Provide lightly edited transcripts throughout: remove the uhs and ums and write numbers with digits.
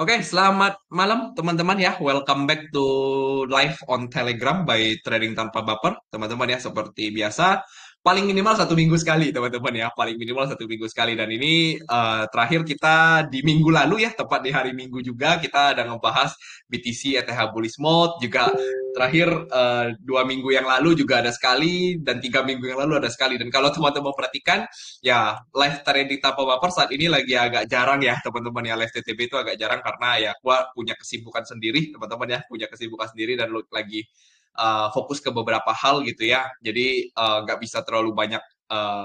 Oke, selamat malam teman-teman ya. Welcome back to live on Telegram by Trading Tanpa Baper. Teman-teman ya, seperti biasa, paling minimal 1 minggu sekali teman-teman ya. Paling minimal 1 minggu sekali. Dan ini terakhir kita di minggu lalu ya, tepat di hari Minggu juga, kita ada ngebahas BTC ETH Bullish Mode. Juga terakhir 2 minggu yang lalu juga ada sekali, dan 3 minggu yang lalu ada sekali. Dan kalau teman-teman perhatikan, ya, live trading tanpa baper saat ini lagi agak jarang ya teman-teman ya. Live TTB itu agak jarang karena ya gua punya kesibukan sendiri teman-teman ya, punya kesibukan sendiri dan lagi fokus ke beberapa hal gitu ya. Jadi nggak bisa terlalu banyak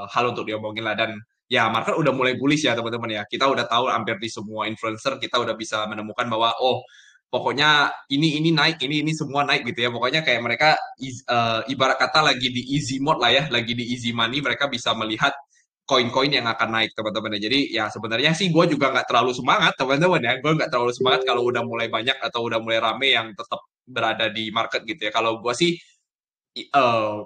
hal untuk diomongin lah. Dan ya, market udah mulai bullish ya teman-teman ya. Kita udah tahu hampir di semua influencer kita udah bisa menemukan bahwa pokoknya ini naik, ini semua naik gitu ya. Pokoknya kayak mereka ibarat kata lagi di easy mode lah ya, lagi di easy money. Mereka bisa melihat koin-koin yang akan naik teman-teman ya. Jadi ya sebenarnya sih gue juga nggak terlalu semangat teman-teman ya. Gue nggak terlalu semangat kalau udah mulai banyak atau udah mulai rame yang tetap berada di market gitu ya. Kalau gue sih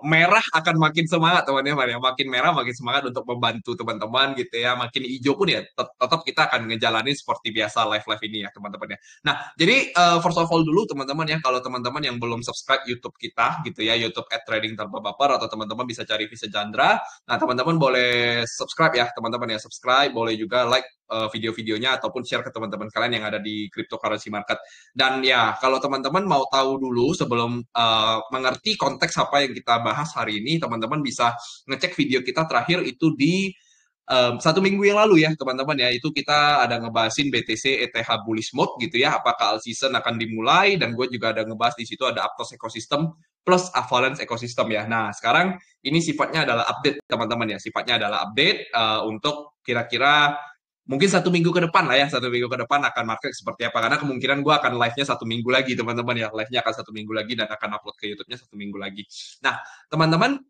merah akan makin semangat teman-teman ya, makin merah makin semangat untuk membantu teman-teman gitu ya. Makin hijau pun ya tetap kita akan ngejalanin seperti biasa live-live ini ya teman-teman ya. Nah, jadi first of all dulu teman-teman ya, kalau teman-teman yang belum subscribe YouTube kita gitu ya, YouTube @trading tanpa baper, atau teman-teman bisa cari Visa Chandra. Nah, teman-teman boleh subscribe ya teman-teman ya, subscribe, boleh juga like video-videonya ataupun share ke teman-teman kalian yang ada di cryptocurrency market. Dan ya, kalau teman-teman mau tahu dulu sebelum mengerti konteks apa yang kita bahas hari ini, teman-teman bisa ngecek video kita terakhir itu di 1 minggu yang lalu ya, teman-teman ya. Itu kita ada ngebahasin BTC ETH Bullish Mode gitu ya, apakah all season akan dimulai, dan gue juga ada ngebahas di situ ada Aptos Ecosystem plus Avalanche Ecosystem ya. Nah, sekarang ini sifatnya adalah update teman-teman ya, sifatnya adalah update untuk kira-kira mungkin 1 minggu ke depan lah ya, 1 minggu ke depan akan market seperti apa, karena kemungkinan gue akan live-nya 1 minggu lagi teman-teman ya, live-nya akan 1 minggu lagi dan akan upload ke YouTube-nya 1 minggu lagi. Nah teman-teman,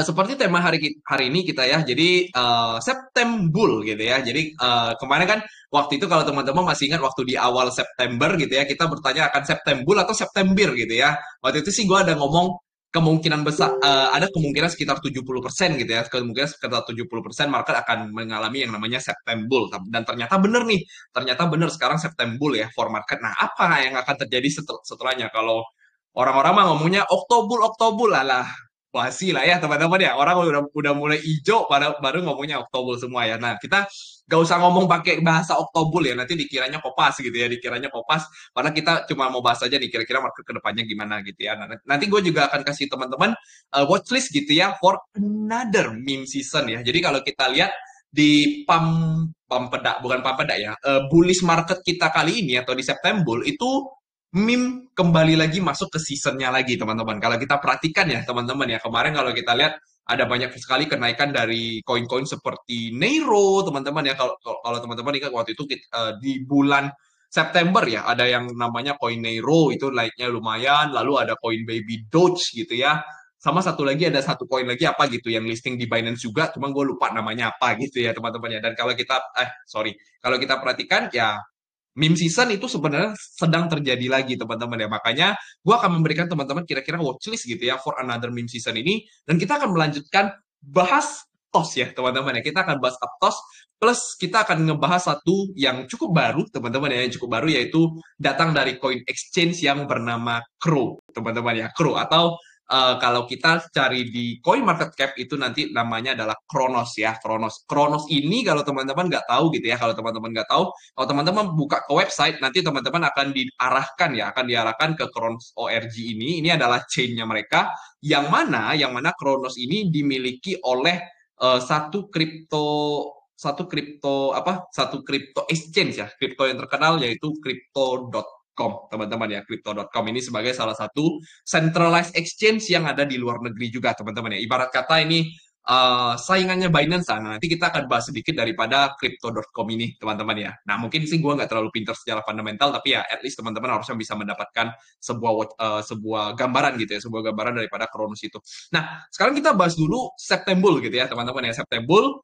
seperti tema hari ini kita ya, jadi September gitu ya. Jadi kemarin kan waktu itu kalau teman-teman masih ingat waktu di awal September gitu ya, kita bertanya akan September atau September gitu ya. Waktu itu sih gue ada ngomong kemungkinan besar, ada kemungkinan sekitar 70% gitu ya, kemungkinan sekitar 70% market akan mengalami yang namanya September. Dan ternyata bener nih, ternyata bener sekarang September ya for market. Nah, apa yang akan terjadi setelahnya? Kalau orang-orang mah ngomongnya Oktober, Oktober lah, basi lah ya teman-teman ya. Orang udah mulai hijau baru ngomongnya Oktober semua ya. Nah, kita gak usah ngomong pakai bahasa Oktober ya, nanti dikiranya kopas gitu ya, dikiranya kopas. Padahal kita cuma mau bahas aja nih kira-kira market kedepannya gimana gitu ya. Nah, nanti gue juga akan kasih teman-teman watchlist gitu ya for another meme season ya. Jadi kalau kita lihat di pam bukan pam peda ya, bullish market kita kali ini atau di September itu meme kembali lagi masuk ke seasonnya lagi teman-teman. Kalau kita perhatikan ya teman-teman ya, kemarin kalau kita lihat ada banyak sekali kenaikan dari koin-koin seperti Neiro teman-teman ya. Kalau teman-teman ingat waktu itu di bulan September ya, ada yang namanya koin Neiro itu naiknya lumayan. Lalu ada koin Baby Doge gitu ya. Sama satu lagi, ada satu koin lagi apa gitu yang listing di Binance juga, cuma gue lupa namanya apa gitu ya teman-teman ya. Dan kalau kita kalau kita perhatikan ya, meme season itu sebenarnya sedang terjadi lagi teman-teman ya. Makanya gue akan memberikan teman-teman kira-kira watchlist gitu ya for another meme season ini. Dan kita akan melanjutkan bahas TOS ya teman-teman ya. Kita akan bahas TOS plus kita akan ngebahas satu yang cukup baru teman-teman ya. Yang cukup baru yaitu datang dari coin exchange yang bernama Crow teman-teman ya. Crow atau kalau kita cari di coin market cap itu nanti namanya adalah Kronos ya. Kronos ini kalau teman-teman nggak tahu gitu ya, kalau teman-teman nggak tahu, kalau teman-teman buka ke website, nanti teman-teman akan diarahkan ya, akan diarahkan ke Kronos ORG ini. Ini adalah chain-nya mereka, yang mana Kronos ini dimiliki oleh satu kripto exchange ya, kripto yang terkenal yaitu Crypto.com teman-teman ya. Crypto.com ini sebagai salah satu centralized exchange yang ada di luar negeri juga teman-teman ya. Ibarat kata ini saingannya Binance. Nah, nanti kita akan bahas sedikit daripada Crypto.com ini teman-teman ya. Nah, mungkin sih gue nggak terlalu pinter secara fundamental, tapi ya at least teman-teman harusnya bisa mendapatkan sebuah gambaran gitu ya, sebuah gambaran daripada Kronos itu. Nah, sekarang kita bahas dulu September gitu ya teman-teman ya. September,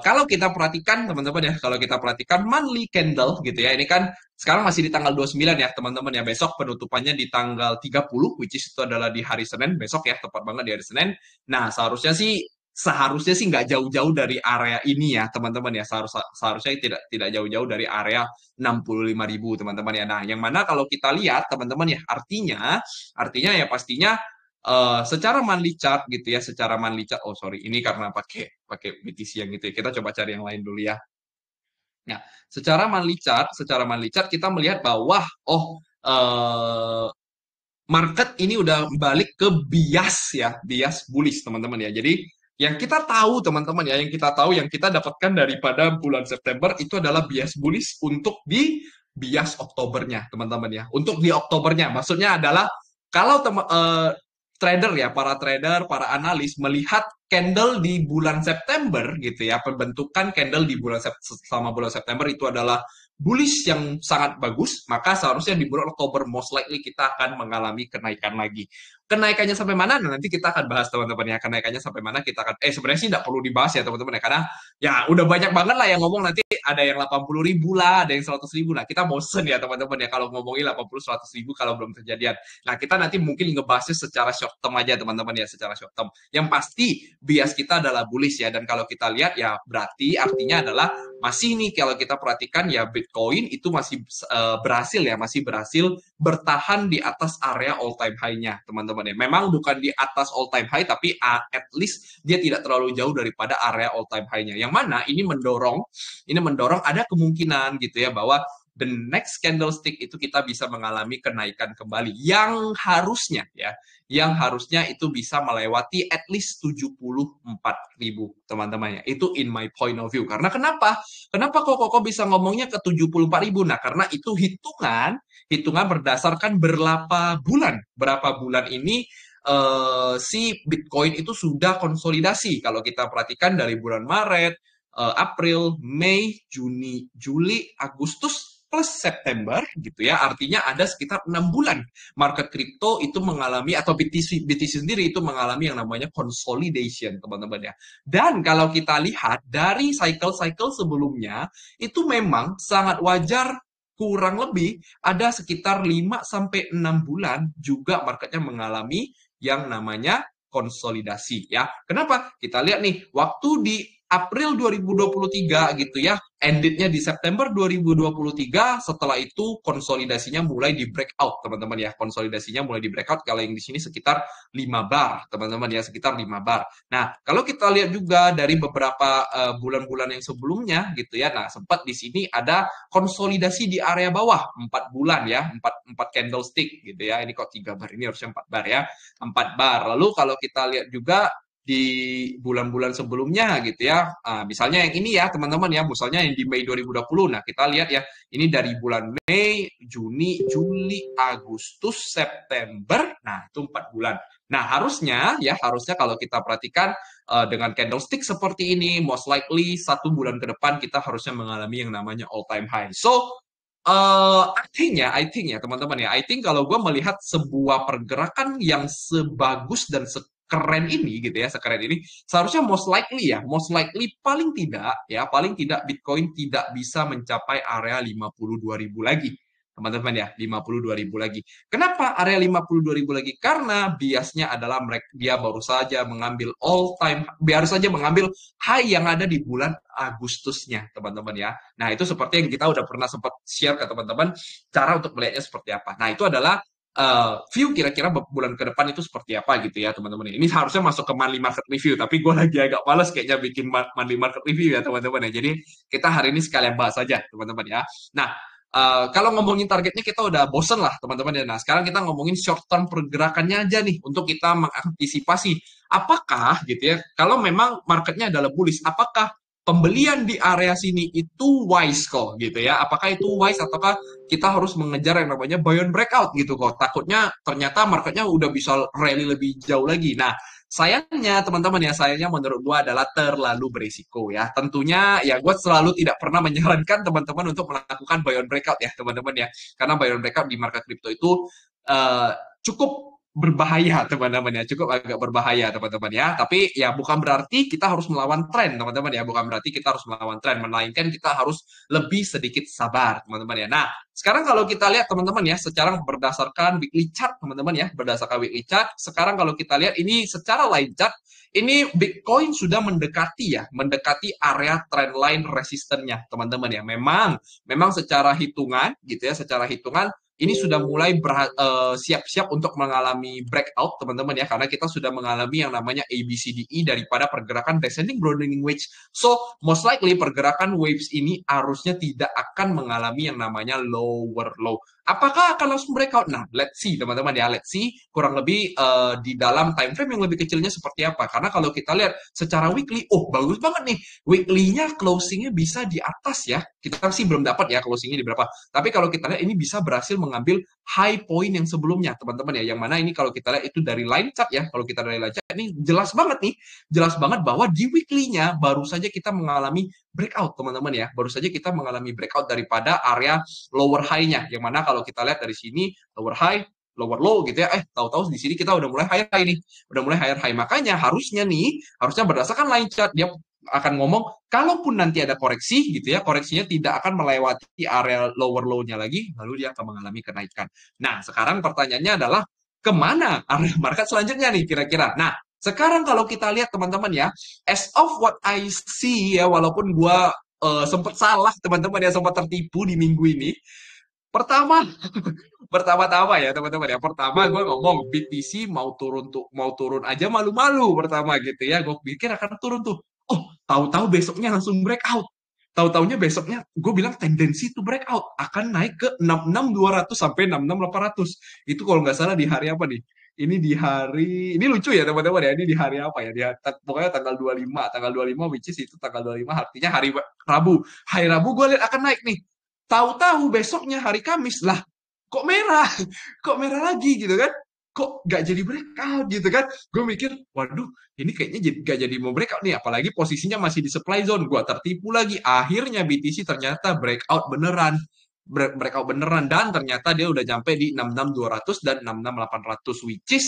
kalau kita perhatikan teman-teman ya, kalau kita perhatikan monthly candle gitu ya, ini kan sekarang masih di tanggal 29 ya teman-teman ya. Besok penutupannya di tanggal 30, which is itu adalah di hari Senin besok ya, tepat banget di hari Senin. Nah, seharusnya sih seharusnya sih nggak jauh-jauh dari area ini ya teman-teman ya, seharusnya tidak tidak jauh-jauh dari area 65.000 teman-teman ya. Nah, yang mana kalau kita lihat teman-teman ya, artinya ya pastinya secara monthly chart gitu ya, secara monthly chart. Oh sorry, ini karena pakai pakai BTC yang gitu ya. Kita coba cari yang lain dulu ya. Nah, secara monthly chart kita melihat bahwa market ini udah balik ke bias ya, bias bullish teman-teman ya. Jadi yang kita tahu teman-teman ya, yang kita dapatkan daripada bulan September itu adalah bias bullish untuk di bias Oktobernya teman-teman ya. Untuk di Oktobernya maksudnya adalah kalau trader ya, para trader, para analis melihat candle di bulan September gitu ya, pembentukan candle di selama bulan September itu adalah bullish yang sangat bagus, maka seharusnya di bulan Oktober most likely kita akan mengalami kenaikan lagi. Kenaikannya sampai mana? Nah, nanti kita akan bahas teman-teman ya. Kenaikannya sampai mana kita akan sebenarnya sih tidak perlu dibahas ya teman-teman ya, karena ya udah banyak banget lah yang ngomong, nanti ada yang 80.000 lah, ada yang 100.000 lah. Kita bosen ya teman-teman ya kalau ngomongin 80-100.000 kalau belum terjadian. Nah, kita nanti mungkin ngebahasnya secara short term aja teman-teman ya, secara short term. Yang pasti bias kita adalah bullish ya, dan kalau kita lihat ya berarti artinya adalah masih nih kalau kita perhatikan ya Bitcoin itu masih masih berhasil bertahan di atas area all time high-nya teman-teman ya. Memang bukan di atas all time high, tapi at least dia tidak terlalu jauh daripada area all time high-nya. Yang mana ini mendorong ada kemungkinan gitu ya bahwa the next candlestick itu kita bisa mengalami kenaikan kembali yang harusnya itu bisa melewati at least 74.000 teman-teman ya. Itu in my point of view. Karena kenapa kok bisa ngomongnya ke 74.000? Nah, karena itu hitungan berdasarkan berapa bulan ini si Bitcoin itu sudah konsolidasi. Kalau kita perhatikan dari bulan Maret, April, Mei, Juni, Juli, Agustus plus September gitu ya, artinya ada sekitar 6 bulan market crypto itu mengalami, atau BTC sendiri itu mengalami yang namanya consolidation teman-teman ya. Dan kalau kita lihat dari cycle-cycle sebelumnya itu memang sangat wajar, kurang lebih ada sekitar 5 sampai 6 bulan juga marketnya mengalami yang namanya konsolidasi ya. Kenapa? Kita lihat nih, waktu di April 2023 gitu ya, endednya di September 2023, setelah itu konsolidasinya mulai di breakout teman-teman ya, konsolidasinya mulai di breakout, kalau yang di sini sekitar 5 bar teman-teman ya, sekitar 5 bar. Nah, kalau kita lihat juga dari beberapa bulan-bulan yang sebelumnya gitu ya, nah sempat di sini ada konsolidasi di area bawah 4 bulan ya, 4 candlestick gitu ya, ini kok 3 bar, ini harusnya 4 bar ya, 4 bar. Lalu kalau kita lihat juga di bulan-bulan sebelumnya gitu ya. Misalnya yang ini ya teman-teman ya, misalnya yang di Mei 2020. Nah, kita lihat ya, ini dari bulan Mei, Juni, Juli, Agustus, September. Nah, itu 4 bulan. Nah, harusnya kalau kita perhatikan dengan candlestick seperti ini, most likely 1 bulan ke depan kita harusnya mengalami yang namanya all time high. So, I think ya teman-teman ya, I think kalau gue melihat sebuah pergerakan yang sebagus dan sekeren ini gitu ya, sekeren ini, seharusnya most likely paling tidak Bitcoin tidak bisa mencapai area 52.000 lagi teman-teman ya, 52.000 lagi. Kenapa area 52.000 lagi? Karena biasnya adalah dia baru saja mengambil high yang ada di bulan Agustusnya teman-teman ya. Nah, itu seperti yang kita udah pernah sempat share ke teman-teman cara untuk melihatnya seperti apa. Nah, itu adalah view kira-kira bulan ke depan itu seperti apa gitu ya teman-teman. Ini harusnya masuk ke monthly market review, tapi gue lagi agak males kayaknya bikin monthly market review ya teman-teman ya. Jadi kita hari ini sekalian bahas aja teman-teman ya. Nah, kalau ngomongin targetnya kita udah bosen lah teman-teman ya. Nah, sekarang kita ngomongin short term pergerakannya aja nih untuk kita mengantisipasi apakah gitu ya, kalau memang marketnya adalah bullish, apakah pembelian di area sini itu wise kok gitu ya, apakah itu wise ataukah kita harus mengejar yang namanya buy on breakout gitu kok, takutnya ternyata marketnya udah bisa rally lebih jauh lagi. Nah, sayangnya teman-teman ya, sayangnya menurut gue adalah terlalu berisiko ya. Tentunya ya gue selalu tidak pernah menyarankan teman-teman untuk melakukan buy on breakout ya teman-teman ya. Karena buy on breakout di market crypto itu cukup berbahaya teman-teman ya, cukup agak berbahaya teman-teman ya. Tapi ya bukan berarti kita harus melawan tren teman-teman ya, bukan berarti kita harus melawan tren, melainkan kita harus lebih sedikit sabar teman-teman ya. Nah, sekarang kalau kita lihat teman-teman ya, secara berdasarkan weekly chart teman-teman ya, berdasarkan weekly chart, sekarang kalau kita lihat ini secara line chart, ini Bitcoin sudah mendekati ya, mendekati area trendline resistennya teman-teman ya. Memang secara hitungan gitu ya, secara hitungan ini sudah mulai siap-siap untuk mengalami breakout teman-teman ya, karena kita sudah mengalami yang namanya ABCDE daripada pergerakan descending broadening wedge. So most likely pergerakan waves ini harusnya tidak akan mengalami yang namanya lower low. Apakah akan langsung breakout? Nah, let's see teman-teman ya, let's see kurang lebih di dalam time frame yang lebih kecilnya seperti apa. Karena kalau kita lihat secara weekly, oh bagus banget nih, weekly-nya closing-nya bisa di atas ya. Kita sih belum dapat ya closing-nya di berapa. Tapi kalau kita lihat ini bisa berhasil mengambil high point yang sebelumnya teman-teman ya. Yang mana ini kalau kita lihat itu dari line chart ya. Kalau kita dari line chart ini jelas banget nih, jelas banget bahwa di weekly-nya baru saja kita mengalami breakout teman-teman ya. Baru saja kita mengalami breakout daripada area lower high-nya. Yang mana kalau kita lihat dari sini lower high, lower low gitu ya. Tahu-tahu di sini kita udah mulai higher high nih. Udah mulai higher high. Makanya harusnya nih, harusnya berdasarkan line chart dia akan ngomong kalaupun nanti ada koreksi gitu ya, koreksinya tidak akan melewati area lower low-nya lagi, lalu dia akan mengalami kenaikan. Nah, sekarang pertanyaannya adalah kemana area market selanjutnya nih kira-kira? Nah, sekarang kalau kita lihat teman-teman ya, as of what I see ya, walaupun gua sempat salah teman-teman ya, sempat tertipu di minggu ini. Pertama, pertama-tama ya teman-teman ya. Pertama gue ngomong BTC mau turun aja malu-malu pertama gitu ya. Gue pikir akan turun tuh. Oh, tahu-tahu besoknya langsung breakout. Tahu-taunya besoknya gue bilang tendensi to breakout akan naik ke 66.200 sampai 66.800. Itu kalau nggak salah di hari apa nih? Ini lucu ya teman-teman ya. Ini di hari apa ya? Pokoknya tanggal 25, tanggal 25 which is itu tanggal 25 artinya hari Rabu. Hari Rabu gue lihat akan naik nih. Tahu-tahu besoknya hari Kamis lah, kok merah, kok merah lagi gitu kan? Kok nggak jadi breakout gitu kan? Gue mikir, waduh, ini kayaknya nggak jadi mau breakout nih, apalagi posisinya masih di supply zone. Gue tertipu lagi. Akhirnya BTC ternyata breakout beneran. Breakout beneran dan ternyata dia udah nyampe di 66.200 dan 66.800 which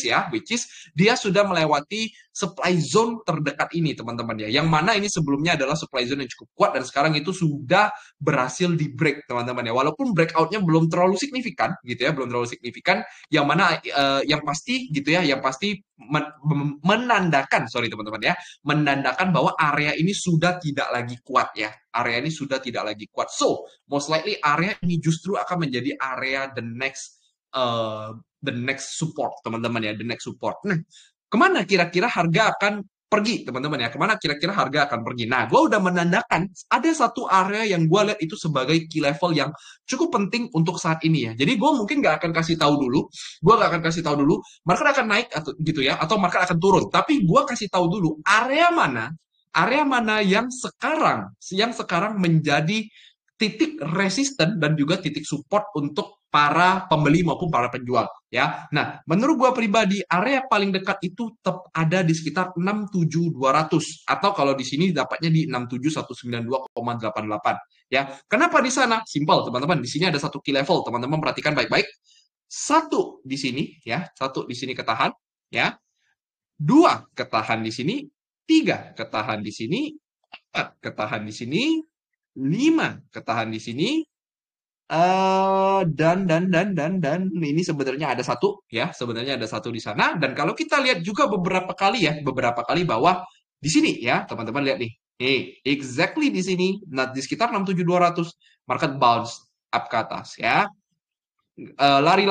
is dia sudah melewati supply zone terdekat ini teman-teman ya, yang mana ini sebelumnya adalah supply zone yang cukup kuat dan sekarang itu sudah berhasil di break teman-teman ya, walaupun breakoutnya belum terlalu signifikan gitu ya, belum terlalu signifikan, yang mana yang pasti gitu ya, yang pasti menandakan sorry teman-teman ya, menandakan bahwa area ini sudah tidak lagi kuat ya, area ini sudah tidak lagi kuat. So most likely area ini justru akan menjadi area the next support teman-teman ya, the next support. Nah, kemana kira-kira harga akan pergi teman-teman ya, kemana kira-kira harga akan pergi? Nah, gue udah menandakan ada satu area yang gue lihat itu sebagai key level yang cukup penting untuk saat ini ya. Jadi gue mungkin nggak akan kasih tahu dulu, gue nggak akan kasih tahu dulu market akan naik atau gitu ya, atau market akan turun, tapi gue kasih tahu dulu area mana yang sekarang menjadi titik resisten dan juga titik support untuk para pembeli maupun para penjual ya. Nah, menurut gua pribadi area paling dekat itu tetap ada di sekitar 67.200 atau kalau di sini dapatnya di 67.192,88 ya. Kenapa di sana? Simple teman-teman. Di sini ada satu key level, teman-teman perhatikan baik-baik. Satu di sini ya, satu di sini ketahan ya. Dua ketahan di sini, tiga ketahan di sini, empat ketahan di sini, 5 ketahan di sini, dan ini sebenarnya ada satu ya, sebenarnya ada satu di sana. Dan kalau kita lihat juga beberapa kali bahwa di sini ya teman-teman lihat nih, exactly di sini, nah di sekitar 67.200 market bounce up ke atas ya. Lari.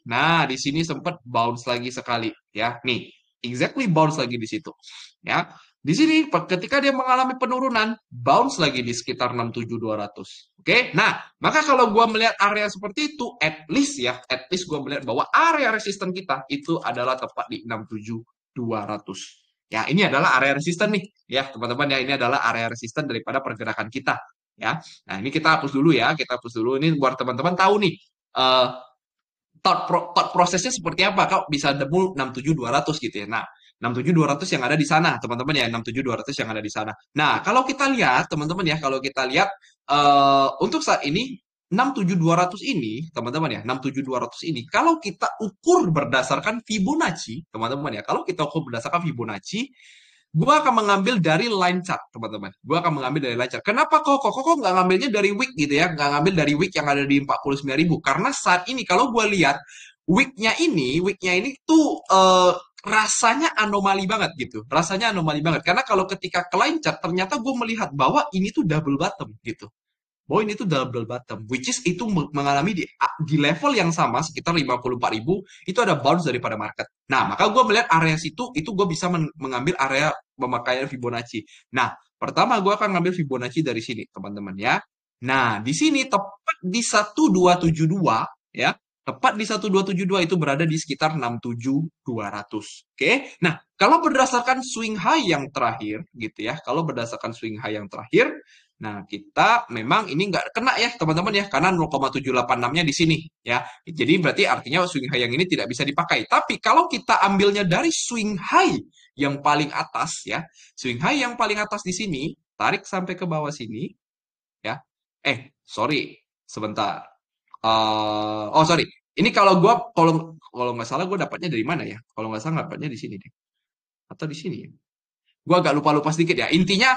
Nah, di sini sempat bounce lagi sekali ya. Nih, exactly bounce lagi di situ. Ya. Di sini ketika dia mengalami penurunan, bounce lagi di sekitar 67.200. Oke. Nah, maka kalau gua melihat area seperti itu, at least gua melihat bahwa area resisten kita itu adalah tepat di 67.200. Ya, ini adalah area resisten nih, ya, teman-teman ya. Ini adalah area resisten daripada pergerakan kita ya. Nah, ini kita hapus dulu ya, kita hapus dulu. Ini buat teman-teman tahu nih, thought prosesnya seperti apa, kok bisa nemu 67.200 gitu ya. Nah, 67.200 yang ada di sana, teman-teman ya, 67.200 yang ada di sana. Nah, kalau kita lihat, teman-teman ya, kalau kita lihat untuk saat ini 67200 ini, teman-teman ya, 67200 ini, kalau kita ukur berdasarkan Fibonacci, teman-teman ya, kalau kita ukur berdasarkan Fibonacci, gua akan mengambil dari line chart, teman-teman. Gua akan mengambil dari line chart. Kenapa kok nggak ngambilnya dari week gitu ya? Nggak ngambil dari week yang ada di 49.000? Karena saat ini, kalau gua lihat, weeknya ini tuh rasanya anomali banget gitu. Rasanya anomali banget. Karena kalau ketika ke line chart, ternyata gue melihat bahwa ini tuh double bottom gitu. Bahwa ini tuh double bottom, which is itu mengalami di level yang sama sekitar 54.000, itu ada bounce daripada market. Nah, maka gue melihat area situ, itu gue bisa mengambil area pemakaian Fibonacci. Nah, pertama gue akan ngambil Fibonacci dari sini, teman-teman ya. Nah, di sini tepat di 1272 ya, tepat di 1272 itu berada di sekitar 67200. Oke. Nah, kalau berdasarkan swing high yang terakhir gitu ya, kalau berdasarkan swing high yang terakhir, nah, kita memang ini nggak kena ya, teman-teman ya, karena 0,786-nya di sini ya. Jadi berarti artinya swing high yang ini tidak bisa dipakai. Tapi kalau kita ambilnya dari swing high yang paling atas ya, swing high yang paling atas di sini, tarik sampai ke bawah sini ya. Sorry, sebentar. Oh sorry, ini kalau nggak salah gue dapatnya dari mana ya? Kalau nggak salah dapatnya di sini deh, atau di sini ya? Gue agak lupa-lupa sedikit ya. Intinya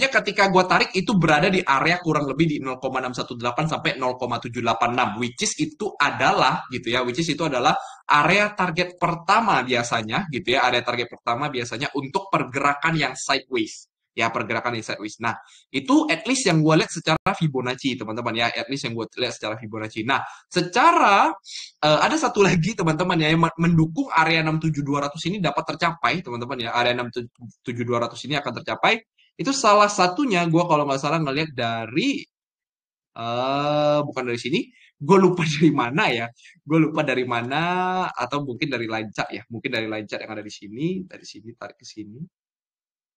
ketika gue tarik itu berada di area kurang lebih di 0,618 sampai 0,786, which is itu adalah gitu ya, which is itu adalah area target pertama biasanya gitu ya, area target pertama biasanya untuk pergerakan yang sideways. Ya, pergerakan yang sideways. Nah, itu at least yang gue lihat secara Fibonacci, teman-teman ya. At least yang gue lihat secara Fibonacci. Nah, secara ada satu lagi teman-teman ya yang mendukung area 67200 ini dapat tercapai, teman-teman ya. Area 67200 ini akan tercapai. Itu salah satunya gue kalau nggak salah ngelihat dari bukan dari sini. Gue lupa dari mana ya. Gue lupa dari mana, atau mungkin dari lancak ya. Mungkin dari lancak yang ada di sini, dari sini tarik ke sini.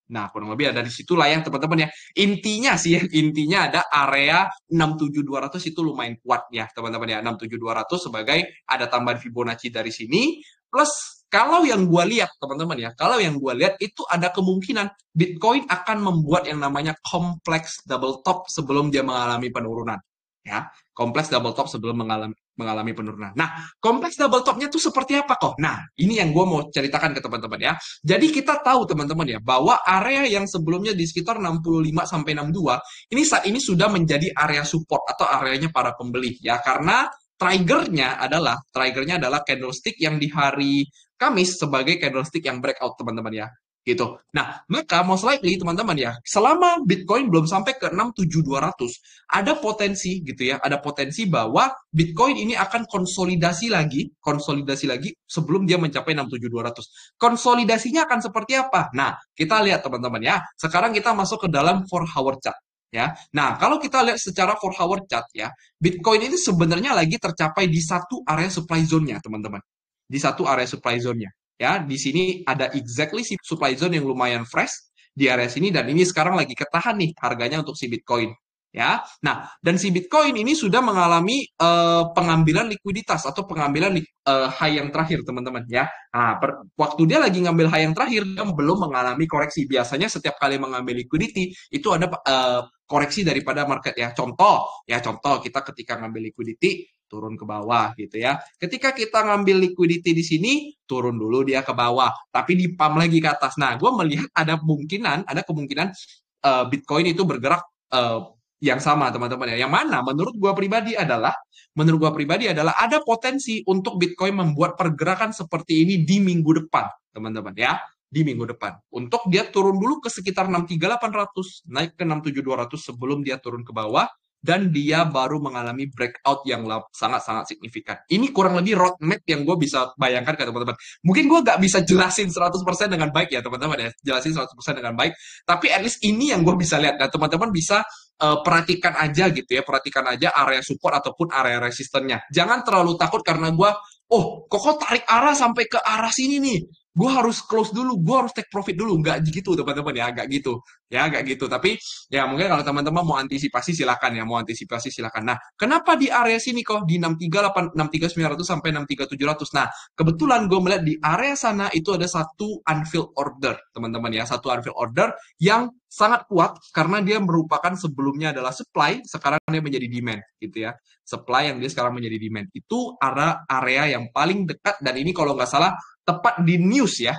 Nah, kurang lebih ada di situ lah yang teman-teman ya. Intinya sih ya, intinya ada area 67200 itu lumayan kuat ya, teman-teman ya. 67200 sebagai ada tambahan Fibonacci dari sini. Plus, kalau yang gue lihat, teman-teman ya, kalau yang gue lihat itu ada kemungkinan Bitcoin akan membuat yang namanya kompleks double top sebelum dia mengalami penurunan. Ya, kompleks double top sebelum mengalami penurunan. Nah, kompleks double topnya tuh seperti apa kok? Nah, ini yang gue mau ceritakan ke teman-teman ya. Jadi kita tahu teman-teman ya bahwa area yang sebelumnya di sekitar 65 sampai 62 ini saat ini sudah menjadi area support atau areanya para pembeli ya, karena triggernya adalah candlestick yang di hari Kamis sebagai candlestick yang breakout teman-teman ya gitu. Nah, maka most likely teman-teman ya, selama Bitcoin belum sampai ke 67200, ada potensi gitu ya, ada potensi bahwa Bitcoin ini akan konsolidasi lagi sebelum dia mencapai 67200. Konsolidasinya akan seperti apa? Nah, kita lihat teman-teman ya. Sekarang kita masuk ke dalam 4-hour chart ya. Nah, kalau kita lihat secara 4-hour chart ya, Bitcoin ini sebenarnya lagi tercapai di satu area supply zone-nya, teman-teman. Di satu area supply zone-nya. Ya, di sini ada exactly si supply zone yang lumayan fresh di area sini, dan ini sekarang lagi ketahan nih harganya untuk si Bitcoin. Ya, nah, dan si Bitcoin ini sudah mengalami pengambilan likuiditas atau pengambilan high yang terakhir, teman-teman ya. Nah, waktu dia lagi ngambil high yang terakhir, dia belum mengalami koreksi. Biasanya setiap kali mengambil liquidity itu ada koreksi daripada market ya. Contoh kita ketika ngambil liquidity turun ke bawah gitu ya. Ketika kita ngambil liquidity di sini, turun dulu dia ke bawah, tapi dipam lagi ke atas. Nah, gue melihat ada kemungkinan Bitcoin itu bergerak yang sama teman-teman ya. Yang mana menurut gua pribadi adalah ada potensi untuk Bitcoin membuat pergerakan seperti ini di minggu depan, teman-teman ya. Di minggu depan. Untuk dia turun dulu ke sekitar 63800, naik ke 67200 sebelum dia turun ke bawah, dan dia baru mengalami breakout yang sangat-sangat signifikan. Ini kurang lebih roadmap yang gue bisa bayangkan ke teman-teman. Mungkin gue nggak bisa jelasin 100% dengan baik ya teman-teman ya, jelasin 100% dengan baik, tapi at least ini yang gue bisa lihat, dan teman-teman bisa perhatikan aja gitu ya, perhatikan aja area support ataupun area resistennya. Jangan terlalu takut karena gue, kok tarik arah sampai ke arah sini nih, gue harus close dulu, gue harus take profit dulu. Nggak gitu teman-teman ya, nggak gitu. Ya, nggak gitu. Tapi ya mungkin kalau teman-teman mau antisipasi silakan ya, mau antisipasi silakan. Nah, kenapa di area sini kok di 638, 63900 sampai 63700? Nah, kebetulan gue melihat di area sana itu ada satu unfilled order, teman-teman ya, satu unfilled order yang sangat kuat karena dia merupakan sebelumnya adalah supply, sekarang dia menjadi demand gitu ya. Supply yang dia sekarang menjadi demand. Itu area yang paling dekat dan ini kalau nggak salah tepat di news ya,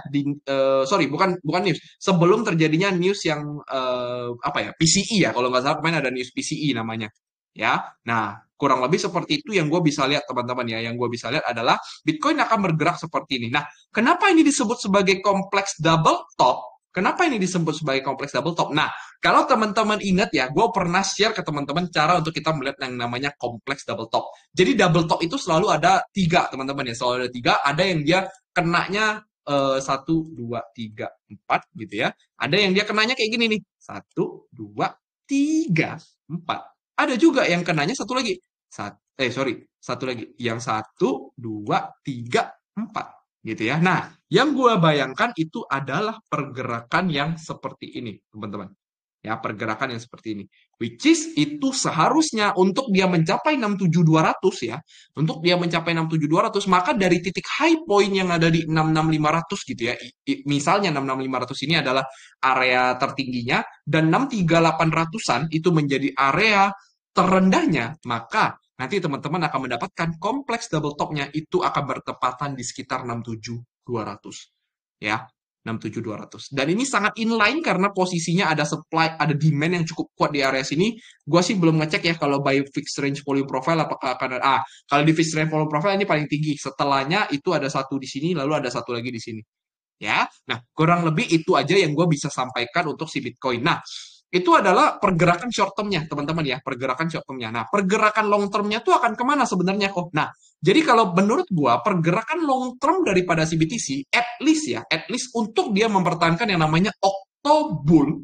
sorry bukan bukan news, sebelum terjadinya news yang apa ya, PCE ya, kalau nggak salah kemarin ada news PCE namanya ya. Nah, kurang lebih seperti itu yang gue bisa lihat teman-teman ya, yang gue bisa lihat adalah Bitcoin akan bergerak seperti ini. Nah, kenapa ini disebut sebagai kompleks double top? Kenapa ini disebut sebagai kompleks double top? Nah, kalau teman-teman ingat ya, gue pernah share ke teman-teman cara untuk kita melihat yang namanya kompleks double top. Jadi double top itu selalu ada tiga, teman-teman ya, selalu ada tiga. Ada yang dia kenanya satu, dua, tiga, empat gitu ya. Ada yang dia kenanya kayak gini nih. Satu, dua, tiga, empat. Ada juga yang kenanya satu lagi. Satu lagi. Yang satu, dua, tiga, empat. Gitu ya. Nah, yang gue bayangkan itu adalah pergerakan yang seperti ini, teman-teman. Ya, pergerakan yang seperti ini. Which is itu seharusnya untuk dia mencapai 67200 ya. Untuk dia mencapai 67200, maka dari titik high point yang ada di 66500 gitu ya. Misalnya 66500 ini adalah area tertingginya dan 63800-an itu menjadi area terendahnya, maka nanti teman-teman akan mendapatkan kompleks double top-nya itu akan bertepatan di sekitar 67200. Ya, 67200. Dan ini sangat inline karena posisinya ada supply, ada demand yang cukup kuat di area sini. Gua sih belum ngecek ya kalau by fixed range volume profile apakah akan ada, kalau di fixed range volume profile ini paling tinggi. Setelahnya itu ada satu di sini, lalu ada satu lagi di sini. Ya, nah kurang lebih itu aja yang gue bisa sampaikan untuk si Bitcoin. Nah, itu adalah pergerakan short term-nya, teman-teman ya, pergerakan short term-nya. Nah, pergerakan long term-nya tuh akan kemana sebenarnya kok? Nah, jadi kalau menurut gua, pergerakan long term daripada si BTC, at least untuk dia mempertahankan yang namanya Octobull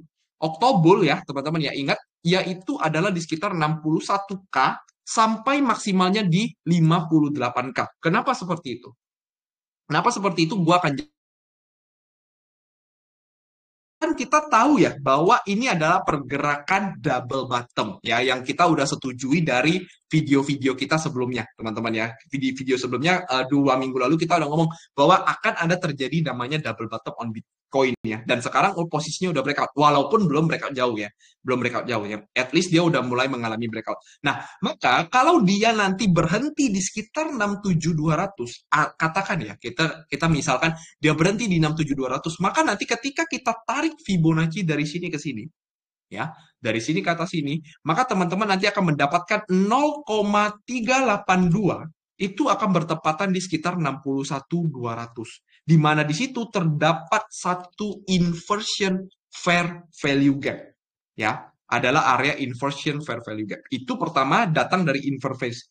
ya, teman-teman ya, ingat, yaitu adalah di sekitar 61K sampai maksimalnya di 58K. Kenapa seperti itu? Kenapa seperti itu? Gua akan kan kita tahu ya bahwa ini adalah pergerakan double bottom ya yang kita udah setujui dari video-video kita sebelumnya teman-teman ya, video sebelumnya 2 minggu lalu kita udah ngomong bahwa akan ada terjadi namanya double bottom on Bitcoin ya, dan sekarang posisinya udah breakout walaupun belum breakout jauh ya, belum breakout jauh ya, at least dia udah mulai mengalami breakout. Nah, maka kalau dia nanti berhenti di sekitar 67200, katakan ya, kita misalkan dia berhenti di 67200, maka nanti ketika kita tarik Fibonacci dari sini ke sini, ya, dari sini ke atas sini, maka teman-teman nanti akan mendapatkan 0,382 itu akan bertepatan di sekitar 61.200, di mana di situ terdapat satu inversion fair value gap, ya, adalah area inversion fair value gap. Itu pertama datang dari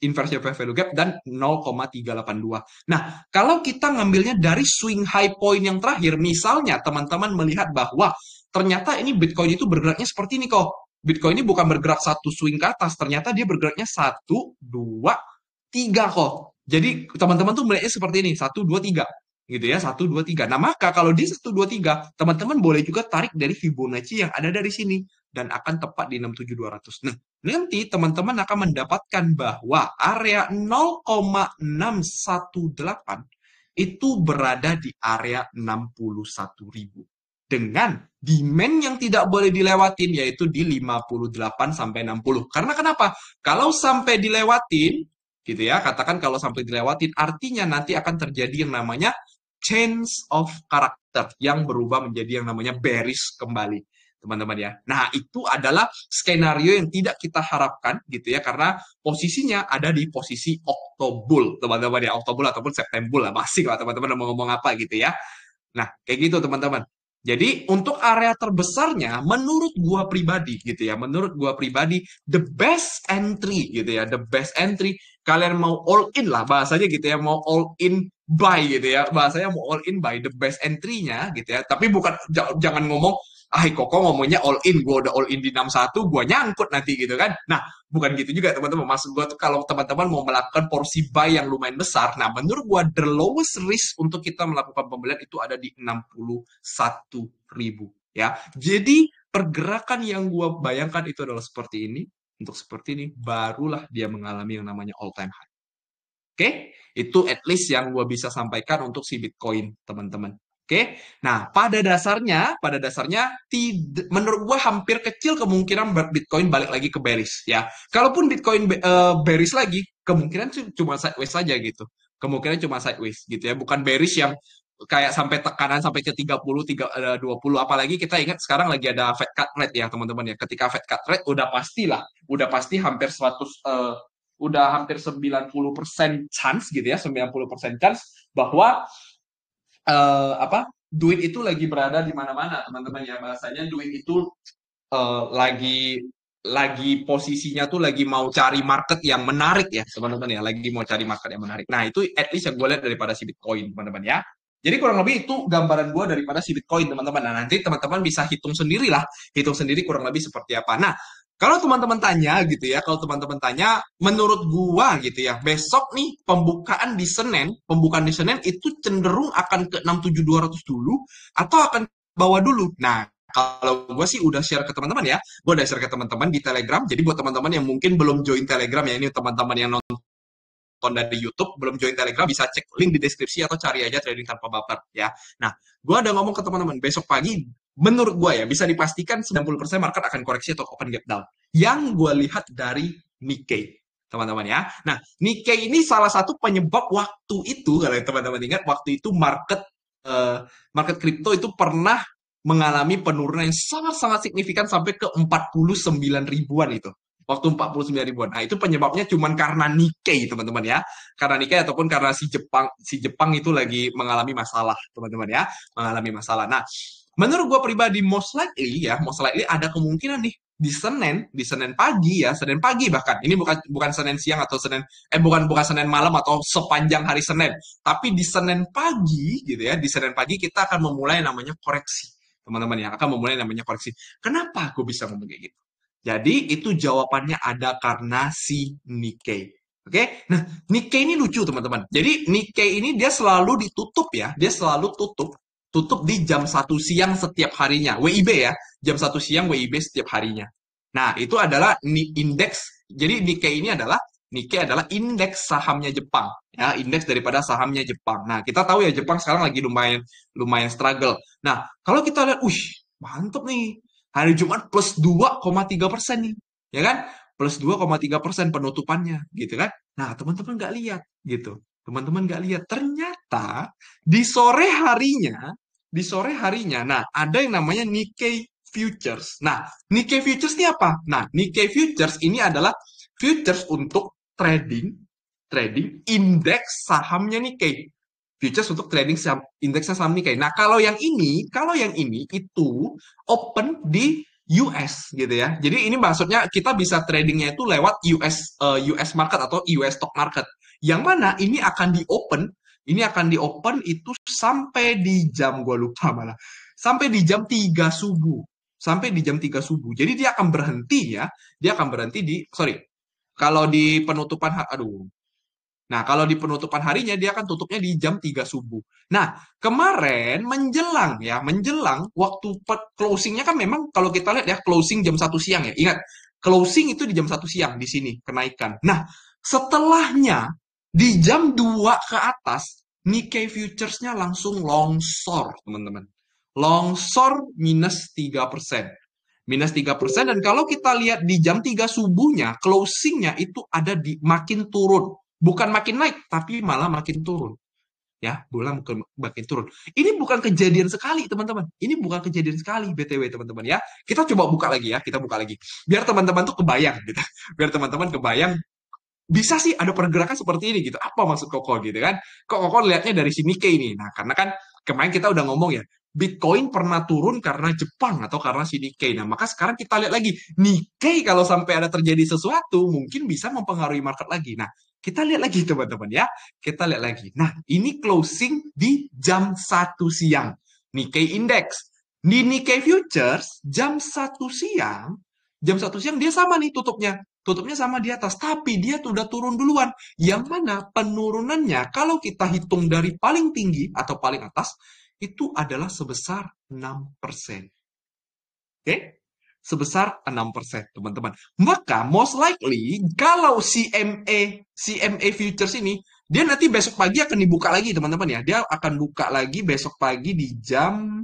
inversion fair value gap dan 0,382. Nah, kalau kita ngambilnya dari swing high point yang terakhir, misalnya teman-teman melihat bahwa ternyata ini Bitcoin itu bergeraknya seperti ini kok. Bitcoin ini bukan bergerak satu swing ke atas, ternyata dia bergeraknya 1, 2, 3 kok. Jadi teman-teman tuh melihatnya seperti ini, 1, 2, 3 gitu ya, 1, 2, 3. Nah, maka kalau di 1, 2, 3, teman-teman boleh juga tarik dari Fibonacci yang ada dari sini dan akan tepat di 67200. Nah, nanti teman-teman akan mendapatkan bahwa area 0,618 itu berada di area 61.000 dengan demand yang tidak boleh dilewatin yaitu di 58 sampai 60. Karena kenapa? Kalau sampai dilewatin gitu ya, katakan kalau sampai dilewatin artinya nanti akan terjadi yang namanya change of character yang berubah menjadi yang namanya bearish kembali, teman-teman ya. Nah, itu adalah skenario yang tidak kita harapkan gitu ya, karena posisinya ada di posisi Octobull, teman-teman ya, Octobull ataupun September lah, masih lah teman-teman mau ngomong apa gitu ya. Nah, kayak gitu teman-teman. Jadi untuk area terbesarnya menurut gua pribadi gitu ya, menurut gua pribadi the best entry gitu ya, the best entry kalian mau all in lah bahasanya gitu ya, mau all in buy gitu ya, bahasanya mau all in buy, the best entry-nya gitu ya. Tapi bukan jangan ngomong Koko ngomongnya all in, gue udah all in di 61, gue nyangkut nanti gitu kan. Nah, bukan gitu juga teman-teman. Maksud gue tuh kalau teman-teman mau melakukan porsi buy yang lumayan besar, nah menurut gue the lowest risk untuk kita melakukan pembelian itu ada di 61.000 ya. Jadi pergerakan yang gue bayangkan itu adalah seperti ini. Untuk seperti ini, barulah dia mengalami yang namanya all time high. Oke, itu at least yang gue bisa sampaikan untuk si Bitcoin, teman-teman. Oke, nah pada dasarnya menurut gue hampir kecil kemungkinan Bitcoin balik lagi ke bearish ya. Kalaupun Bitcoin bearish lagi, kemungkinan cuma sideways saja gitu. Kemungkinan cuma sideways gitu ya, bukan bearish yang kayak sampai tekanan sampai ke 30, 20. Apalagi kita ingat sekarang lagi ada Fed cut rate ya teman-teman ya. Ketika Fed cut rate udah pasti hampir 100 udah hampir 90% chance gitu ya, 90% chance bahwa duit itu lagi berada di mana-mana, teman-teman ya. Bahasanya duit itu lagi posisinya tuh lagi mau cari market yang menarik ya, teman-teman ya, lagi mau cari market yang menarik. Nah, itu at least yang gue lihat daripada si Bitcoin, teman-teman ya. Jadi kurang lebih itu gambaran gue daripada si Bitcoin, teman-teman. Nah, nanti teman-teman bisa hitung sendiri lah, hitung sendiri kurang lebih seperti apa. Nah, kalau teman-teman tanya gitu ya, kalau teman-teman tanya, menurut gua gitu ya, besok nih pembukaan di Senin itu cenderung akan ke 67.200 dulu atau akan bawa dulu. Nah, kalau gue sih udah share ke teman-teman ya, gue udah share ke teman-teman di Telegram. Jadi buat teman-teman yang mungkin belum join Telegram ya, ini teman-teman yang nonton dari YouTube, belum join Telegram, bisa cek link di deskripsi atau cari aja trading tanpa baper ya. Nah, gue udah ngomong ke teman-teman, besok pagi menurut gue ya, bisa dipastikan 90% market akan koreksi atau open gap down. Yang gue lihat dari Nikkei, teman-teman ya. Nah, Nikkei ini salah satu penyebab waktu itu, kalau teman-teman ingat, waktu itu market kripto itu pernah mengalami penurunan yang sangat-sangat signifikan sampai ke 49 ribuan itu. Waktu 49 ribuan. Nah, itu penyebabnya cuma karena Nikkei, teman-teman ya. Karena Nikkei ataupun karena si Jepang itu lagi mengalami masalah, teman-teman ya. Mengalami masalah. Nah, menurut gue pribadi most likely ada kemungkinan nih di Senin pagi ya, Senin pagi bahkan. Ini bukan Senin siang atau bukan Senin malam atau sepanjang hari Senin, tapi di Senin pagi gitu ya, di Senin pagi kita akan memulai namanya koreksi. Teman-teman yang akan memulai namanya koreksi. Kenapa gue bisa ngomong kayak gitu? Jadi itu jawabannya ada karena si Nikkei. Oke, nah Nikkei ini lucu teman-teman. Jadi Nikkei ini dia selalu ditutup ya, dia selalu tutup di jam 1 siang setiap harinya. WIB ya, jam 1 siang WIB setiap harinya. Nah itu adalah indeks. Jadi Nikkei adalah indeks sahamnya Jepang ya, indeks daripada sahamnya Jepang. Nah kita tahu ya Jepang sekarang lagi lumayan struggle. Nah kalau kita lihat, mantep nih. Hari Jumat plus 2,3% nih, ya kan? Plus 2,3% penutupannya, gitu kan? Nah, teman-teman nggak lihat, gitu. Teman-teman nggak lihat. Ternyata di sore harinya, nah ada yang namanya Nikkei Futures. Nah, Nikkei Futures ini apa? Nah, Nikkei Futures ini adalah futures untuk trading indeks sahamnya Nikkei. Futures untuk trading indeksnya saham Nikkei. Nah, kalau yang ini itu open di US gitu ya. Jadi ini maksudnya kita bisa tradingnya itu lewat US market atau US stock market. Yang mana ini akan di open itu sampai di jam gue lupa malah. Sampai di jam 3 subuh. Sampai di jam 3 subuh. Jadi dia akan berhenti ya. Dia akan berhenti kalau di penutupan Nah, kalau di penutupan harinya dia akan tutupnya di jam 3 subuh. Nah, kemarin menjelang waktu closingnya kan memang kalau kita lihat ya closing jam 1 siang ya. Ingat, closing itu di jam 1 siang di sini kenaikan. Nah, setelahnya di jam 2 ke atas Nikkei Futures-nya langsung longsor, teman-teman. Longsor minus 3%. Minus 3%, dan kalau kita lihat di jam 3 subuhnya, closingnya itu ada di makin turun. Bukan makin naik, tapi malah makin turun. Ya, makin turun. Ini bukan kejadian sekali, teman-teman. Ini bukan kejadian sekali, BTW, teman-teman ya. Kita coba buka lagi ya, kita buka lagi. Biar teman-teman tuh kebayang, gitu. Biar teman-teman kebayang, bisa sih ada pergerakan seperti ini, gitu. Apa maksud Koko, gitu kan? Kok Koko lihatnya dari si Nikkei ini. Nah, karena kan kemarin kita udah ngomong ya, Bitcoin pernah turun karena Jepang atau karena si Nikkei. Nah, maka sekarang kita lihat lagi, Nikkei kalau sampai ada terjadi sesuatu, mungkin bisa mempengaruhi market lagi. Nah, kita lihat lagi teman-teman ya. Kita lihat lagi. Nah, ini closing di jam 1 siang. Nikkei Index. Di Nikkei Futures, jam satu siang dia sama nih tutupnya. Tutupnya sama di atas, tapi dia tuh udah turun duluan. Yang mana penurunannya, kalau kita hitung dari paling tinggi atau paling atas, itu adalah sebesar 6%. Oke? Sebesar 6%, teman-teman. Maka, most likely, kalau CME Futures ini, dia nanti besok pagi akan dibuka lagi, teman-teman ya. Dia akan buka lagi besok pagi di jam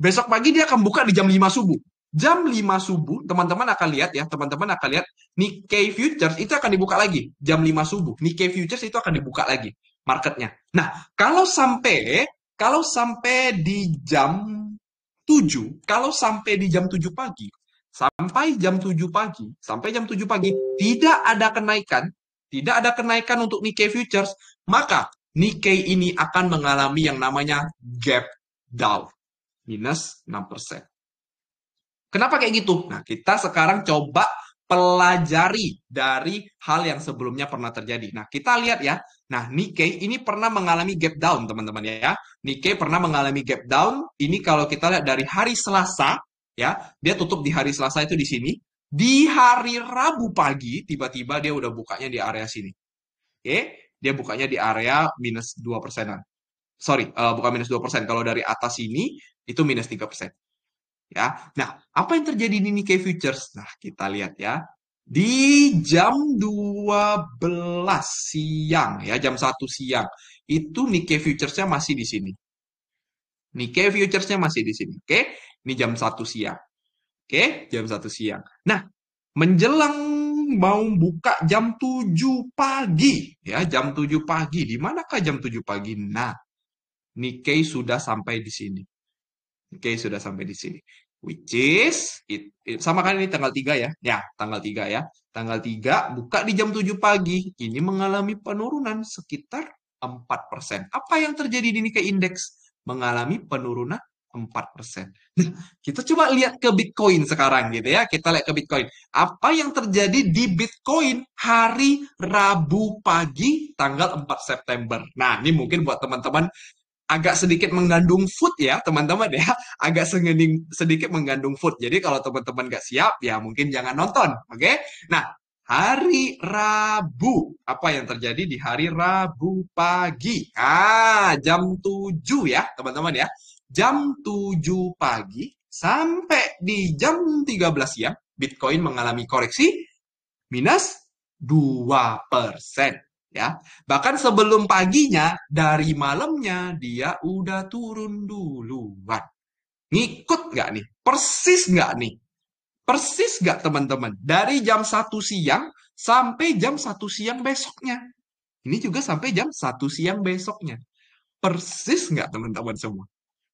Besok pagi dia akan buka di jam 5 subuh. Jam 5 subuh, teman-teman akan lihat ya, teman-teman akan lihat Nikkei Futures itu akan dibuka lagi. Jam 5 subuh, Nikkei Futures itu akan dibuka lagi marketnya. Nah, kalau sampai di jam 7, kalau sampai di jam 7 pagi, sampai jam 7 pagi, tidak ada kenaikan untuk Nikkei Futures, maka Nikkei ini akan mengalami yang namanya gap down minus 6%. Kenapa kayak gitu? Nah, kita sekarang coba pelajari dari hal yang sebelumnya pernah terjadi. Nah, kita lihat ya. Nah, Nikkei ini pernah mengalami gap down, teman-teman ya. Nikkei pernah mengalami gap down. Ini kalau kita lihat dari hari Selasa, ya. Dia tutup di hari Selasa itu di sini. Di hari Rabu pagi, tiba-tiba dia udah bukanya di area sini. Oke? Dia bukanya di area minus 2%-an. Sorry, bukan minus 2%. Kalau dari atas ini, itu minus 3%. Ya. Nah, apa yang terjadi di Nikkei Futures? Nah, kita lihat ya. Di jam 12 siang, ya, jam 1 siang, itu Nikkei Futures-nya masih di sini. Nikkei Futures-nya masih di sini. Oke, ini jam 1 siang. Oke, jam 1 siang. Nah, menjelang mau buka jam 7 pagi, ya, jam 7 pagi. Di manakah jam 7 pagi? Nah, Nikkei sudah sampai di sini. Oke, sudah sampai di sini. Which is, sama kan ini tanggal 3 ya? Ya, tanggal 3 ya. Tanggal 3 buka di jam 7 pagi. Ini mengalami penurunan sekitar 4%. Apa yang terjadi di Nikkei Index? Mengalami penurunan 4%. Nah, kita coba lihat ke Bitcoin sekarang gitu ya. Kita lihat ke Bitcoin. Apa yang terjadi di Bitcoin hari Rabu pagi tanggal 4 September? Nah, ini mungkin buat teman-teman agak sedikit mengandung food ya teman-teman ya, agak sedikit mengandung food. Jadi kalau teman-teman nggak siap ya mungkin jangan nonton, oke? Nah, hari Rabu, apa yang terjadi di hari Rabu pagi? Jam 7 ya teman-teman ya, jam 7 pagi sampai di jam 13 siang, Bitcoin mengalami koreksi minus 2%. Ya, bahkan sebelum paginya, dari malamnya dia udah turun duluan. Ngikut nggak nih? Persis nggak nih? Persis nggak teman-teman? Dari jam 1 siang sampai jam 1 siang besoknya. Ini juga sampai jam 1 siang besoknya. Persis nggak teman-teman semua?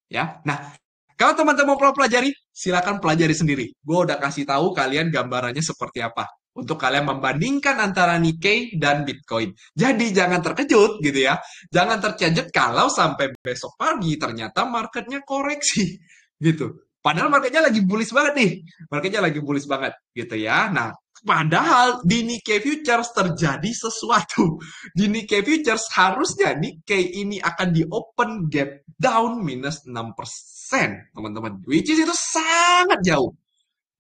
Ya, nah kalau teman-teman mau pelajari, silakan pelajari sendiri. Gue udah kasih tahu kalian gambarannya seperti apa. Untuk kalian membandingkan antara Nikkei dan Bitcoin. Jadi jangan terkejut gitu ya. Jangan terkejut kalau sampai besok pagi ternyata marketnya koreksi gitu. Padahal marketnya lagi bullish banget nih. Marketnya lagi bullish banget gitu ya. Nah, padahal di Nikkei Futures terjadi sesuatu. Di Nikkei Futures harusnya Nikkei ini akan di open gap down minus 6%, teman-teman. Which is itu sangat jauh.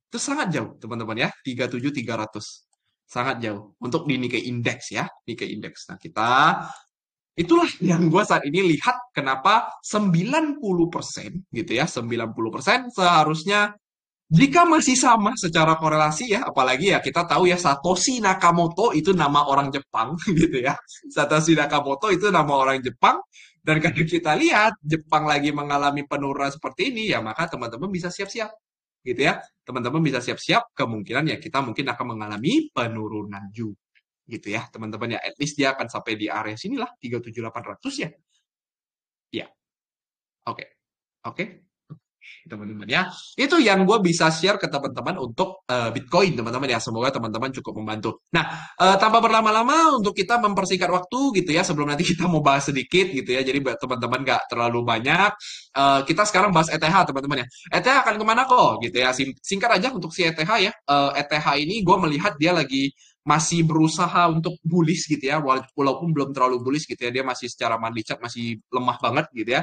Itu sangat jauh, teman-teman ya. 37.300. Sangat jauh. Untuk di Nikkei Index ya. Nikkei Index. Nah, itulah yang gue saat ini lihat kenapa 90% gitu ya. 90% seharusnya jika masih sama secara korelasi ya, apalagi ya kita tahu ya Satoshi Nakamoto itu nama orang Jepang gitu ya. Satoshi Nakamoto itu nama orang Jepang, dan kalau kita lihat Jepang lagi mengalami penurunan seperti ini ya, maka teman-teman bisa siap-siap gitu ya. Teman-teman bisa siap-siap, kemungkinan ya kita mungkin akan mengalami penurunan juga gitu ya teman-teman ya. At least dia akan sampai di area sinilah 37.800 ya. Ya, oke. Oke. Teman-teman ya. Itu yang gue bisa share ke teman-teman untuk Bitcoin, teman-teman ya. Semoga teman-teman cukup membantu. Nah, tanpa berlama-lama untuk kita mempersingkat waktu gitu ya, sebelum nanti kita mau bahas sedikit gitu ya. Jadi buat teman-teman nggak terlalu banyak, kita sekarang bahas ETH, teman-teman ya. ETH akan kemana kok gitu ya. Singkat aja untuk si ETH ya. ETH ini gue melihat dia lagi masih berusaha untuk bullish gitu ya, walaupun belum terlalu bullish gitu ya, dia masih secara monthly chart masih lemah banget gitu ya.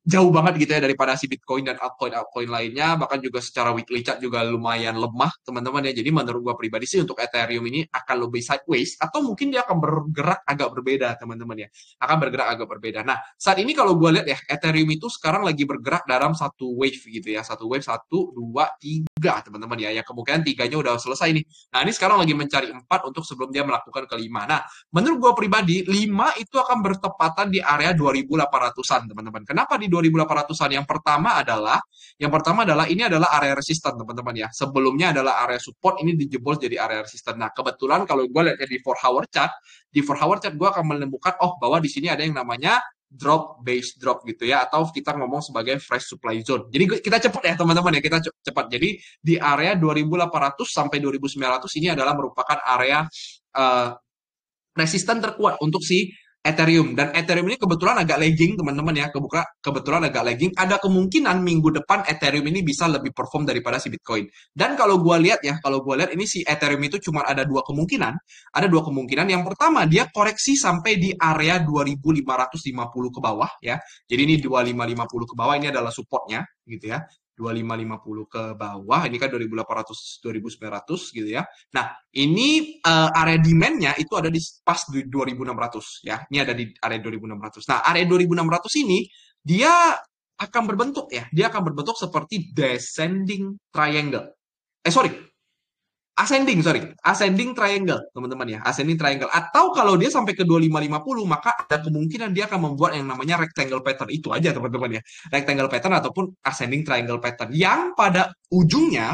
jauh banget gitu ya daripada si Bitcoin dan altcoin-altcoin lainnya, bahkan juga secara weekly chart juga lumayan lemah, teman-teman ya. Jadi menurut gua pribadi sih untuk Ethereum ini akan lebih sideways atau mungkin dia akan bergerak agak berbeda, teman-teman ya. Akan bergerak agak berbeda. Nah, saat ini kalau gua lihat ya, Ethereum itu sekarang lagi bergerak dalam satu wave gitu ya. Satu wave, satu, dua, tiga, teman-teman ya. Ya kemungkinan tiganya udah selesai nih. Nah, ini sekarang lagi mencari empat untuk sebelum dia melakukan kelima. Nah, menurut gue pribadi, 5 itu akan bertepatan di area 2800-an, teman-teman. Kenapa di 2800-an? Yang pertama adalah ini adalah area resisten, teman-teman ya. Sebelumnya adalah area support, ini dijebol jadi area resisten. Nah, kebetulan kalau gue lihat di 4 hour chart, di 4 hour chart gue akan menemukan bahwa di sini ada yang namanya drop base drop gitu ya, atau kita ngomong sebagai fresh supply zone. Jadi kita cepat ya teman-teman ya, kita cepat. Jadi di area 2800 sampai 2900 ini adalah merupakan area uh, resisten terkuat untuk si Ethereum. Dan Ethereum ini kebetulan agak lagging, teman-teman ya. Kebetulan agak lagging. Ada kemungkinan minggu depan Ethereum ini bisa lebih perform daripada si Bitcoin. Dan kalau gue lihat ya, kalau gue lihat ini si Ethereum itu cuma ada dua kemungkinan. Ada dua kemungkinan. Yang pertama, dia koreksi sampai di area 2550 ke bawah ya. Jadi ini 2550 ke bawah, ini adalah supportnya gitu ya. 2550 ke bawah, ini kan 2800, 2900 gitu ya. Nah, ini area demand-nya itu ada di pas di 2600 ya. Ini ada di area 2600. Nah, area 2600 ini dia akan berbentuk ya. Dia akan berbentuk seperti descending triangle. Sorry, ascending triangle, teman-teman ya, ascending triangle. Atau kalau dia sampai ke 2550, maka ada kemungkinan dia akan membuat yang namanya rectangle pattern. Itu aja, teman-teman ya. Rectangle pattern ataupun ascending triangle pattern yang pada ujungnya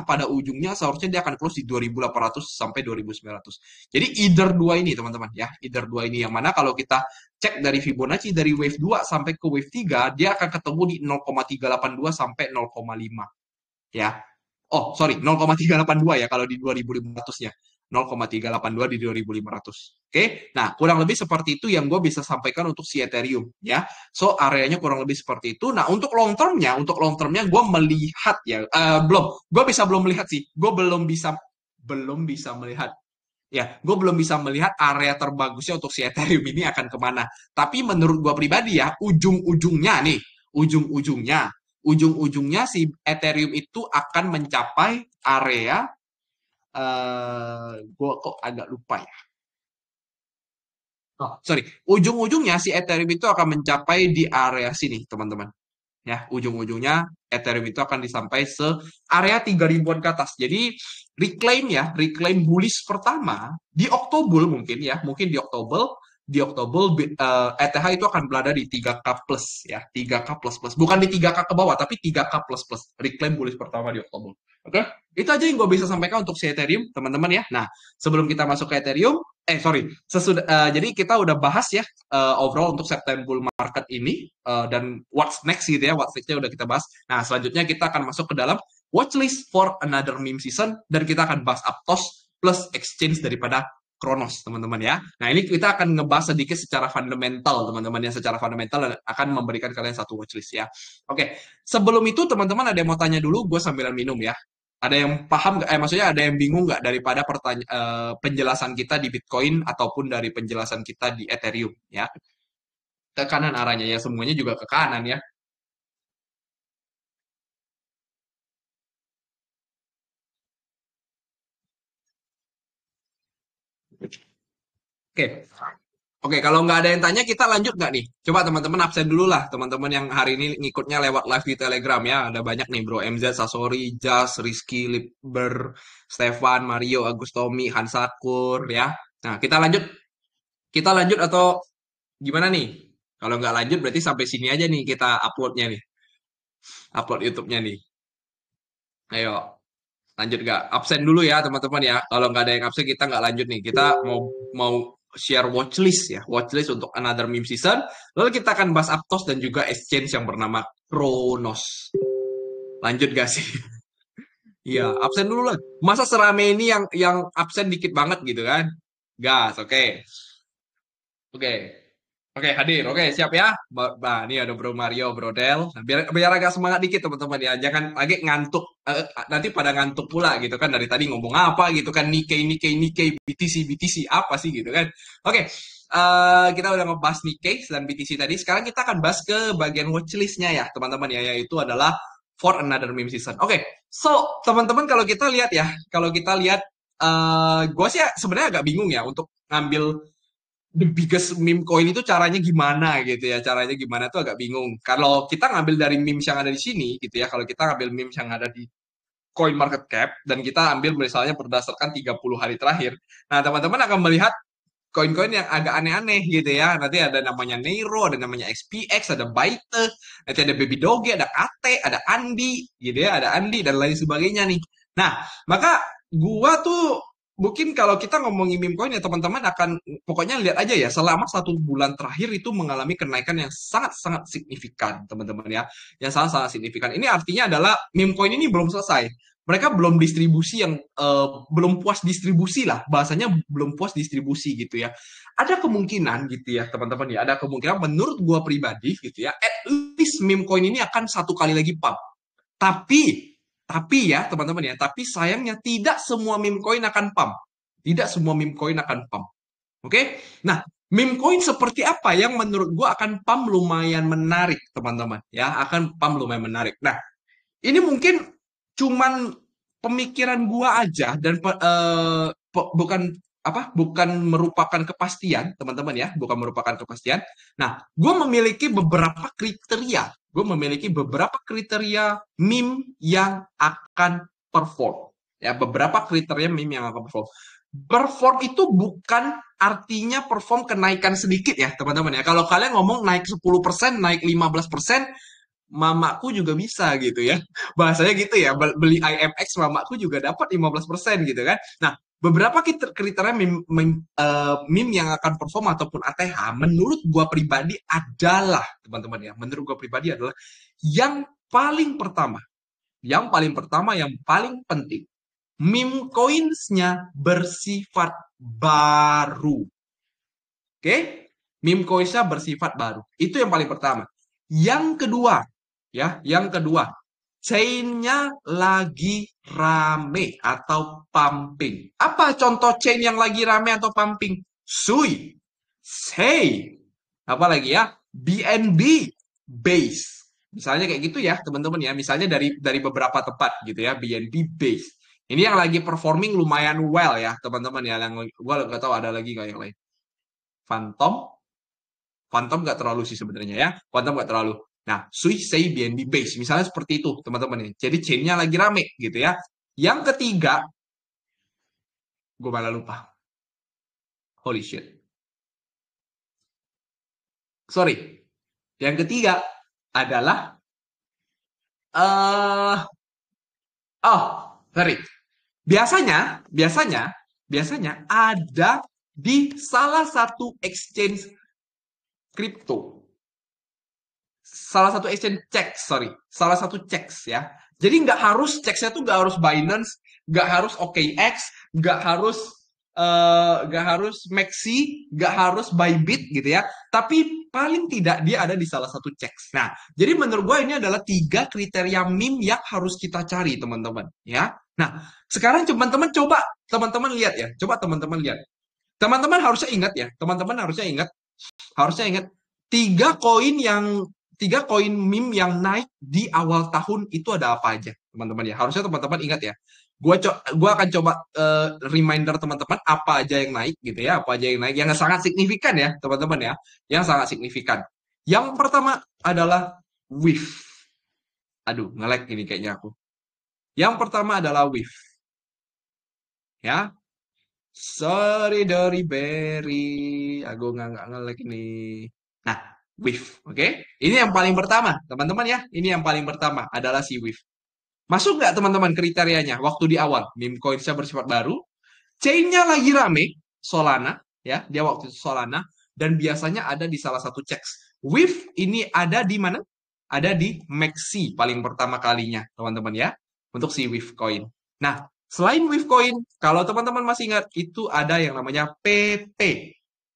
seharusnya dia akan close di 2800 sampai 2900. Jadi either dua ini, teman-teman ya, either dua ini yang mana kalau kita cek dari Fibonacci dari wave 2 sampai ke wave 3, dia akan ketemu di 0,382 sampai 0,5 ya. Oh, sorry, 0,382 ya kalau di 2500-nya. 0,382 di 2500. Oke, nah kurang lebih seperti itu yang gue bisa sampaikan untuk si Ethereum ya. So areanya kurang lebih seperti itu. Nah untuk long termnya gue melihat ya, belum melihat sih. Belum bisa melihat. Ya, gue belum bisa melihat area terbagusnya untuk si Ethereum ini akan kemana. Tapi menurut gue pribadi ya, ujung-ujungnya ujung-ujungnya si Ethereum itu akan mencapai area gue kok agak lupa ya. Oh, sorry. Ujung-ujungnya si Ethereum itu akan mencapai di area sini, teman-teman. Ya, ujung-ujungnya Ethereum itu akan disampai se area 3000-an ke atas. Jadi reclaim bullish pertama di Oktober mungkin ya, mungkin di Oktober ETH itu akan berada di 3K plus ya, 3K plus plus. Bukan di 3K ke bawah, tapi 3K plus plus. Reclaim bullish pertama di Oktober. Oke? Itu aja yang gue bisa sampaikan untuk si Ethereum, teman-teman ya. Nah, sebelum kita masuk ke Ethereum, jadi kita udah bahas ya overall untuk September bull market ini dan what's next gitu ya, what's next-nya udah kita bahas. Nah, selanjutnya kita akan masuk ke dalam watchlist for another meme season dan kita akan bahas Aptos plus exchange daripada Kronos, teman-teman ya. Nah, ini kita akan ngebahas sedikit secara fundamental, teman-teman ya, secara fundamental dan akan memberikan kalian satu watchlist ya. Oke, sebelum itu teman-teman ada yang mau tanya dulu, gue sambilan minum ya. Ada yang paham nggak? Maksudnya ada yang bingung nggak daripada penjelasan kita di Bitcoin ataupun dari penjelasan kita di Ethereum ya? Ke kanan arahnya ya, semuanya juga ke kanan ya. Oke, Oke, kalau nggak ada yang tanya, kita lanjut nggak nih? Coba teman-teman absen dulu lah, teman-teman yang hari ini ngikutnya lewat live di Telegram ya. Ada banyak nih, Bro. MZ, Sasori, Jas, Rizky, Liber, Stefan, Mario, Agustomi, Hansakur ya. Nah, kita lanjut. Kita lanjut atau gimana nih? Kalau nggak lanjut, berarti sampai sini aja nih kita uploadnya nih. Upload YouTube-nya nih. Ayo, lanjut nggak? Absen dulu ya, teman-teman ya. Kalau nggak ada yang absen, kita nggak lanjut nih. Kita mau mau share watchlist ya, watchlist untuk another meme season. Lalu kita akan bahas Aptos dan juga exchange yang bernama Kronos. Lanjut gak sih? Iya, absen dulu lah. Masa serame ini yang absen dikit banget gitu kan? Gas, oke. Oke. Oke, hadir. Oke, siap ya. Nah, ini ada Bro Mario, Bro Del. Nah, biar agak semangat dikit teman-teman ya. Jangan lagi ngantuk. Nanti pada ngantuk pula gitu kan. Dari tadi ngomong apa gitu kan. Nikkei, Nikkei, Nikkei, BTC, BTC. Apa sih gitu kan. Oke, kita udah ngebahas Nikkei dan BTC tadi. Sekarang kita akan bahas ke bagian watchlist-nya ya teman-teman ya. Yaitu adalah for another meme season. Oke, so teman-teman kalau kita lihat ya. Kalau kita lihat, gue sih sebenarnya agak bingung ya untuk ngambil the biggest meme coin itu caranya gimana gitu ya. Caranya gimana tuh agak bingung. Kalau kita ngambil dari memes yang ada di sini gitu ya. Kalau kita ngambil memes yang ada di coin market cap dan kita ambil misalnya berdasarkan 30 hari terakhir. Nah, teman-teman akan melihat koin-koin yang agak aneh-aneh gitu ya. Nanti ada namanya Neiro, ada namanya XPX, ada Byte, nanti ada Baby Doge, ada Ate, ada Andi gitu ya, ada Andi dan lain sebagainya nih. Nah, maka gua tuh mungkin kalau kita ngomongin meme coin ya teman-teman akan pokoknya lihat aja ya selama 1 bulan terakhir itu mengalami kenaikan yang sangat-sangat signifikan teman-teman ya, yang sangat-sangat signifikan. Ini artinya adalah meme coin ini belum selesai, mereka belum distribusi yang belum puas distribusi lah bahasanya, belum puas distribusi gitu ya. Ada kemungkinan gitu ya teman-teman ya, ada kemungkinan menurut gua pribadi gitu ya, at least meme coin ini akan 1 kali lagi pump. Tapi ya teman-teman ya, tapi sayangnya tidak semua meme coin akan pump. Tidak semua meme coin akan pump. Oke? Nah, meme coin seperti apa yang menurut gua akan pump lumayan menarik teman-teman ya, akan pump lumayan menarik. Nah, ini mungkin cuman pemikiran gua aja dan bukan bukan merupakan kepastian teman-teman ya, bukan merupakan kepastian. Nah, gua memiliki beberapa kriteria, gue memiliki beberapa kriteria meme yang akan perform ya, beberapa kriteria meme yang akan perform. Perform itu bukan artinya perform kenaikan sedikit ya teman-teman ya. Kalau kalian ngomong naik 10%, naik 15%, mamaku juga bisa gitu ya. Bahasanya gitu ya, beli IMX mamaku juga dapat 15% gitu kan. Nah, beberapa kriteria meme yang akan perform ataupun ATH menurut gua pribadi adalah, teman-teman ya, menurut gua pribadi adalah yang paling pertama, yang paling penting, meme coins-nya bersifat baru. Oke? Meme coins-nya bersifat baru. Itu yang paling pertama. Yang kedua, ya, yang kedua, chain-nya lagi rame atau pumping. Apa contoh chain yang lagi rame atau pumping? Sui, Sei, apa lagi ya? BNB, Base. Misalnya kayak gitu ya, teman-teman ya. Misalnya dari beberapa tempat gitu ya, BNB Base. Ini yang lagi performing lumayan well ya, teman-teman ya. Yang gua nggak tahu ada lagi nggak yang lain. Phantom, Phantom nggak terlalu sih sebenarnya ya. Phantom nggak terlalu. Nah, Sui, Sei, BNB Base. Misalnya seperti itu, teman-teman ya. Jadi chain-nya lagi rame gitu ya. Yang ketiga, gue malah lupa. Holy shit. Sorry. Yang ketiga adalah oh, sorry. Biasanya ada di salah satu exchange kripto. Salah satu exchange checks, sorry. Salah satu checks ya. Jadi checksnya tuh nggak harus Binance, nggak harus OKX, nggak harus nggak harus Maxi, nggak harus Bybit gitu ya. Tapi paling tidak dia ada di salah satu checks. Nah, jadi menurut gue ini adalah 3 kriteria meme yang harus kita cari teman-teman ya. Nah, sekarang teman-teman lihat ya. Coba teman-teman lihat. Teman-teman harusnya ingat ya. Teman-teman harusnya ingat 3 koin yang 3 koin meme yang naik di awal tahun itu ada apa aja, teman-teman ya. Harusnya teman-teman ingat ya. Gua akan coba reminder teman-teman apa aja yang naik gitu ya, apa aja yang naik yang sangat signifikan ya, teman-teman ya, yang sangat signifikan. Yang pertama adalah WIF. Aduh, nge-lag ini kayaknya aku. Yang pertama adalah WIF. Ya. Sorry dari Berry, aku nggak nge-lag ini. Nah, WIF, oke? Ini yang paling pertama, teman-teman ya. Ini yang paling pertama adalah si WIF. Masuk nggak teman-teman kriterianya waktu di awal? Meme coins-nya bersifat baru, chain-nya lagi rame, Solana, ya, dia waktu itu Solana, dan biasanya ada di salah satu checks. WIF ini ada di mana? Ada di Maxi paling pertama kalinya, teman-teman ya, untuk si WIF coin. Nah, selain WIF coin, kalau teman-teman masih ingat, itu ada yang namanya PP,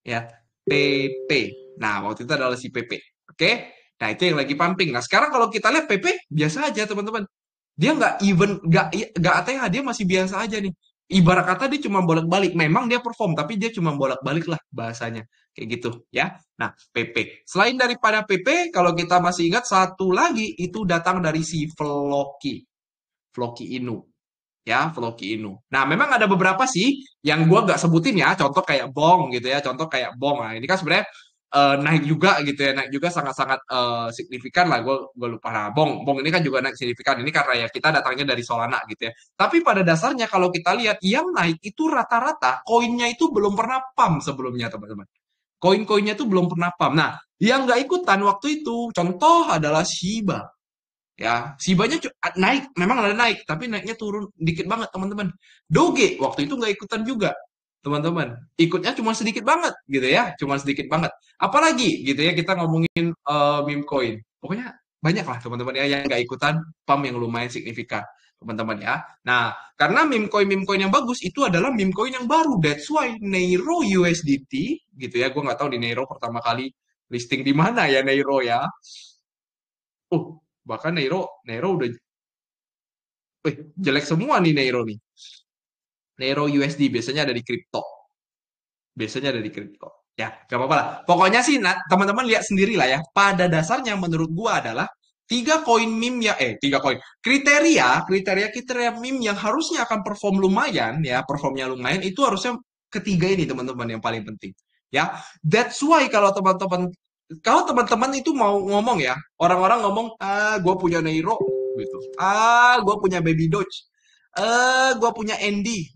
ya, PP. Nah, waktu itu adalah si PP. Oke? Nah, itu yang lagi pumping. Nah, sekarang kalau kita lihat PP biasa aja, teman-teman. Dia nggak even, nggak ATH, dia masih biasa aja nih. Ibarat kata dia cuma bolak-balik. Memang dia perform, tapi dia cuma bolak-balik lah bahasanya. Kayak gitu, ya. Nah, PP. Selain daripada PP, kalau kita masih ingat satu lagi, itu datang dari si Floki. Floki Inu. Ya, Floki Inu. Nah, memang ada beberapa sih yang gua nggak sebutin ya. Contoh kayak Bong gitu ya. Contoh kayak Bong. Nah, ini kan sebenarnya naik juga gitu ya. Naik juga sangat-sangat signifikan lah. Gue lupa. Nah, Bong ini kan juga naik signifikan. Ini karena ya kita datangnya dari Solana gitu ya. Tapi pada dasarnya kalau kita lihat yang naik itu rata-rata koinnya itu belum pernah pump sebelumnya, teman-teman. Koin-koinnya itu belum pernah pump. Nah, yang nggak ikutan waktu itu contoh adalah Shiba. Ya, Shibanya naik, memang ada naik, tapi naiknya turun dikit banget, teman-teman. Doge waktu itu nggak ikutan juga, teman-teman. Ikutnya cuma sedikit banget, gitu ya, cuma sedikit banget. Apalagi, gitu ya, kita ngomongin meme coin. Pokoknya banyak lah, teman-teman ya, yang nggak ikutan pump yang lumayan signifikan, teman-teman ya. Nah, karena meme coin yang bagus itu adalah meme coin yang baru. That's why Neiro USDT, gitu ya, gue nggak tahu di Neiro pertama kali listing di mana ya Neiro ya. Bahkan Neiro udah jelek semua nih Neiro nih. Neiro USD biasanya ada di kripto. Biasanya ada di kripto. Ya, gak apa-apa lah. Pokoknya sih, nah, teman-teman lihat sendiri lah ya. Pada dasarnya menurut gua adalah tiga koin meme ya, tiga koin. Kriteria meme yang harusnya akan perform lumayan ya, performnya lumayan itu harusnya ketiga ini teman-teman yang paling penting. Ya, that's why kalau teman-teman itu mau ngomong ya, orang-orang ngomong, gue punya Neiro, gitu. Gue punya Baby Doge. Gue punya Andy.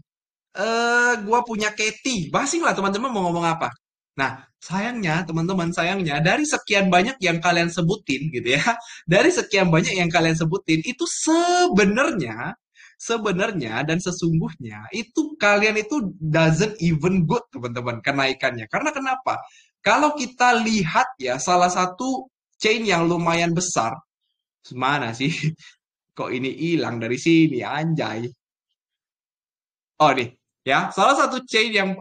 Gue punya Katy. Basing lah teman-teman mau ngomong apa. Nah, sayangnya, teman-teman, sayangnya, dari sekian banyak yang kalian sebutin, gitu ya, dari sekian banyak yang kalian sebutin, itu sebenarnya dan sesungguhnya itu kalian itu doesn't even good teman-teman kenaikannya. Karena kenapa? Kalau kita lihat ya salah satu chain yang lumayan besar, mana sih? Kok ini hilang dari sini anjay? Oh nih, ya salah satu chain yang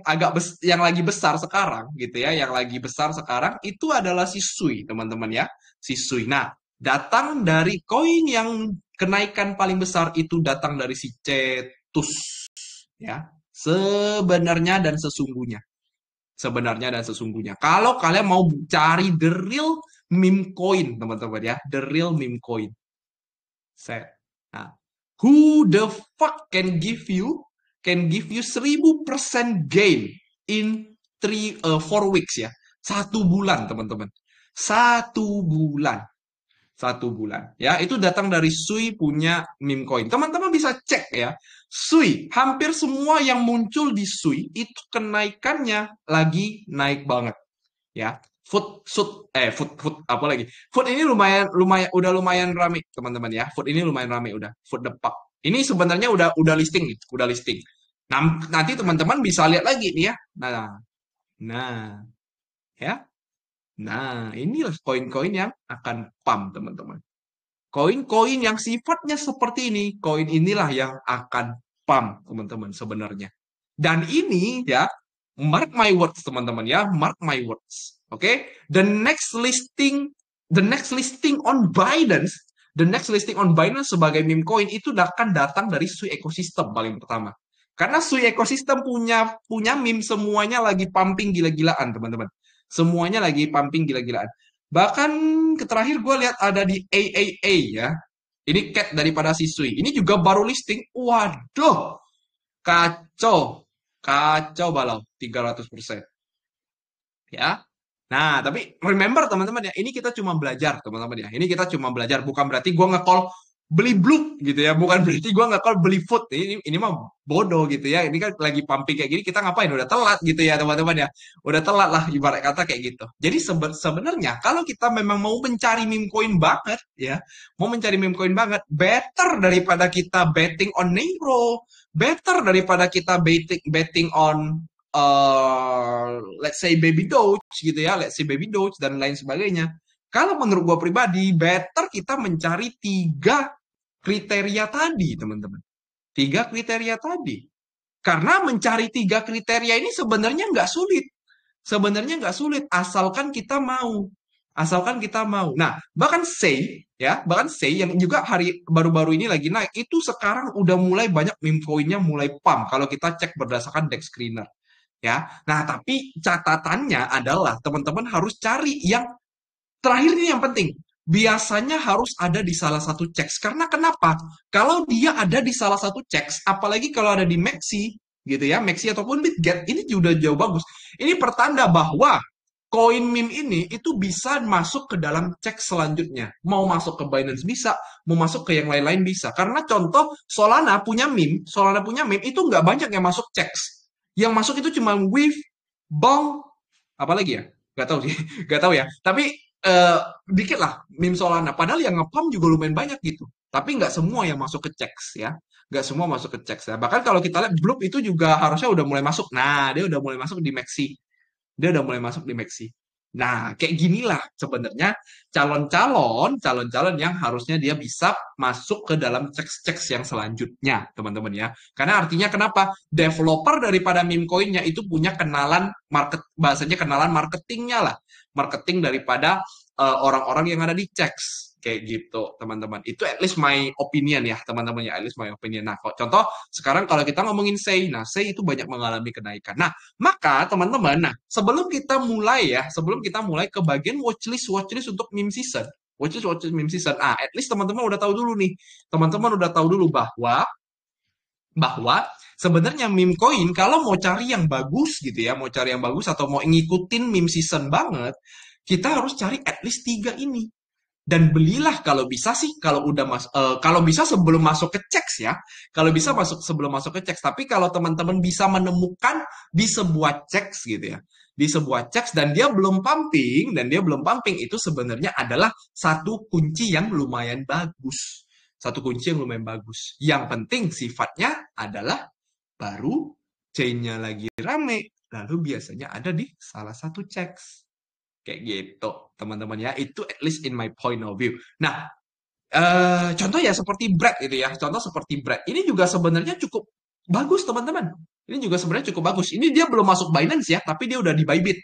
yang lagi besar sekarang gitu ya, yang lagi besar sekarang itu adalah si Sui teman-teman ya, si Sui. Nah, datang dari koin yang kenaikan paling besar itu datang dari si Cetus ya. Sebenarnya dan sesungguhnya. Sebenarnya dan sesungguhnya. Kalau kalian mau cari the real meme coin, teman-teman ya, the real meme coin. Set. Nah, who the fuck can give you 1000% gain in 4 weeks ya. 1 bulan, teman-teman. 1 bulan. 1 bulan. Ya, itu datang dari Sui punya meme coin. Teman-teman bisa cek ya. Sui, hampir semua yang muncul di Sui itu kenaikannya lagi naik banget. Ya. Food apa lagi? Food ini udah lumayan rame, teman-teman ya. Food ini lumayan rame udah. Food Depak. Ini sebenarnya udah listing nih, udah listing. Nah, nanti teman-teman bisa lihat lagi nih ya. Nah, ya. Nah, inilah koin-koin yang akan pump, teman-teman. Koin-koin yang sifatnya seperti ini, koin inilah yang akan pump, teman-teman, sebenarnya. Dan ini ya, mark my words, teman-teman ya, mark my words. Oke, okay? The next listing on Binance sebagai meme coin itu akan datang dari Sui ekosistem paling pertama. Karena Sui ekosistem punya meme semuanya lagi pumping gila-gilaan, teman-teman. Semuanya lagi pumping gila-gilaan. Bahkan terakhir gue lihat ada di AAA ya. Ini cat daripada si Sui. Ini juga baru listing. Waduh, kacau. Kacau balau, 300%. Ya. Nah, tapi remember teman-teman ya, ini kita cuma belajar teman-teman ya. Ini kita cuma belajar, bukan berarti gue nge-call beli blue gitu ya, bukan berarti gue nge-call beli food. Ini mah bodoh gitu ya. Ini kan lagi pumping kayak gini, kita ngapain? Udah telat gitu ya teman-teman ya. Udah telat lah ibarat kata kayak gitu. Jadi sebenarnya kalau kita memang mau mencari meme coin banget ya, mau mencari meme coin banget, better daripada kita betting on Neuro, better daripada kita betting on let's say Baby Doge gitu ya, let's say Baby Doge dan lain sebagainya. Kalau menurut gue pribadi, better kita mencari 3 kriteria tadi, teman-teman. 3 kriteria tadi. Karena mencari 3 kriteria ini sebenarnya nggak sulit. Sebenarnya nggak sulit, asalkan kita mau. Asalkan kita mau. Nah, bahkan Say, ya, bahkan Say yang juga hari baru-baru ini lagi naik, itu sekarang udah mulai banyak meme coinnya mulai pump kalau kita cek berdasarkan Dex Screener. Ya, nah tapi catatannya adalah teman-teman harus cari yang terakhir ini yang penting. Biasanya harus ada di salah satu checks. Karena kenapa? Kalau dia ada di salah satu checks, apalagi kalau ada di Maxi, gitu ya, Maxi ataupun BitGet, ini sudah jauh bagus. Ini pertanda bahwa koin meme ini itu bisa masuk ke dalam cek selanjutnya. Mau masuk ke Binance bisa, mau masuk ke yang lain-lain bisa. Karena contoh Solana punya meme itu nggak banyak yang masuk checks. Yang masuk itu cuma Wave, Bong, apalagi ya? Gak tahu sih, gak tahu ya. Tapi dikit lah meme Solana. Padahal yang ngepam juga lumayan banyak gitu. Tapi nggak semua yang masuk ke checks ya. Nggak semua masuk ke checks ya. Bahkan kalau kita lihat Bloop itu juga harusnya udah mulai masuk. Nah, dia udah mulai masuk di Maxi. Dia udah mulai masuk di Maxi. Nah, kayak ginilah sebenarnya calon-calon yang harusnya dia bisa masuk ke dalam checks-checks yang selanjutnya, teman-teman ya. Karena artinya kenapa? Developer daripada meme coinnya itu punya kenalan market, bahasanya kenalan marketingnya lah. Marketing daripada orang-orang yang ada di checks. Kayak gitu, teman-teman. Itu at least my opinion ya, teman-teman ya. At least my opinion. Nah, contoh sekarang kalau kita ngomongin Say, nah Say itu banyak mengalami kenaikan. Nah, maka teman-teman, nah sebelum kita mulai ke bagian watchlist untuk meme season, watchlist meme season. Ah, at least teman-teman udah tahu dulu nih, teman-teman udah tahu dulu bahwa sebenarnya meme coin kalau mau cari yang bagus gitu ya, mau cari yang bagus atau mau ngikutin meme season banget, kita harus cari at least 3 ini. Dan belilah kalau bisa sih kalau udah kalau bisa sebelum masuk ke checks ya. Kalau bisa masuk sebelum masuk ke checks. Tapi kalau teman-teman bisa menemukan di sebuah checks gitu ya. Di sebuah checks dan dia belum pumping itu sebenarnya adalah satu kunci yang lumayan bagus. Satu kunci yang lumayan bagus. Yang penting sifatnya adalah baru chain-nya lagi rame. Lalu biasanya ada di salah satu checks. Kayak gitu, teman-teman ya. Itu at least in my point of view. Nah, contoh ya seperti Brad itu ya. Contoh seperti Brad. Ini juga sebenarnya cukup bagus, teman-teman. Ini juga sebenarnya cukup bagus. Ini dia belum masuk Binance ya, tapi dia udah di Bybit.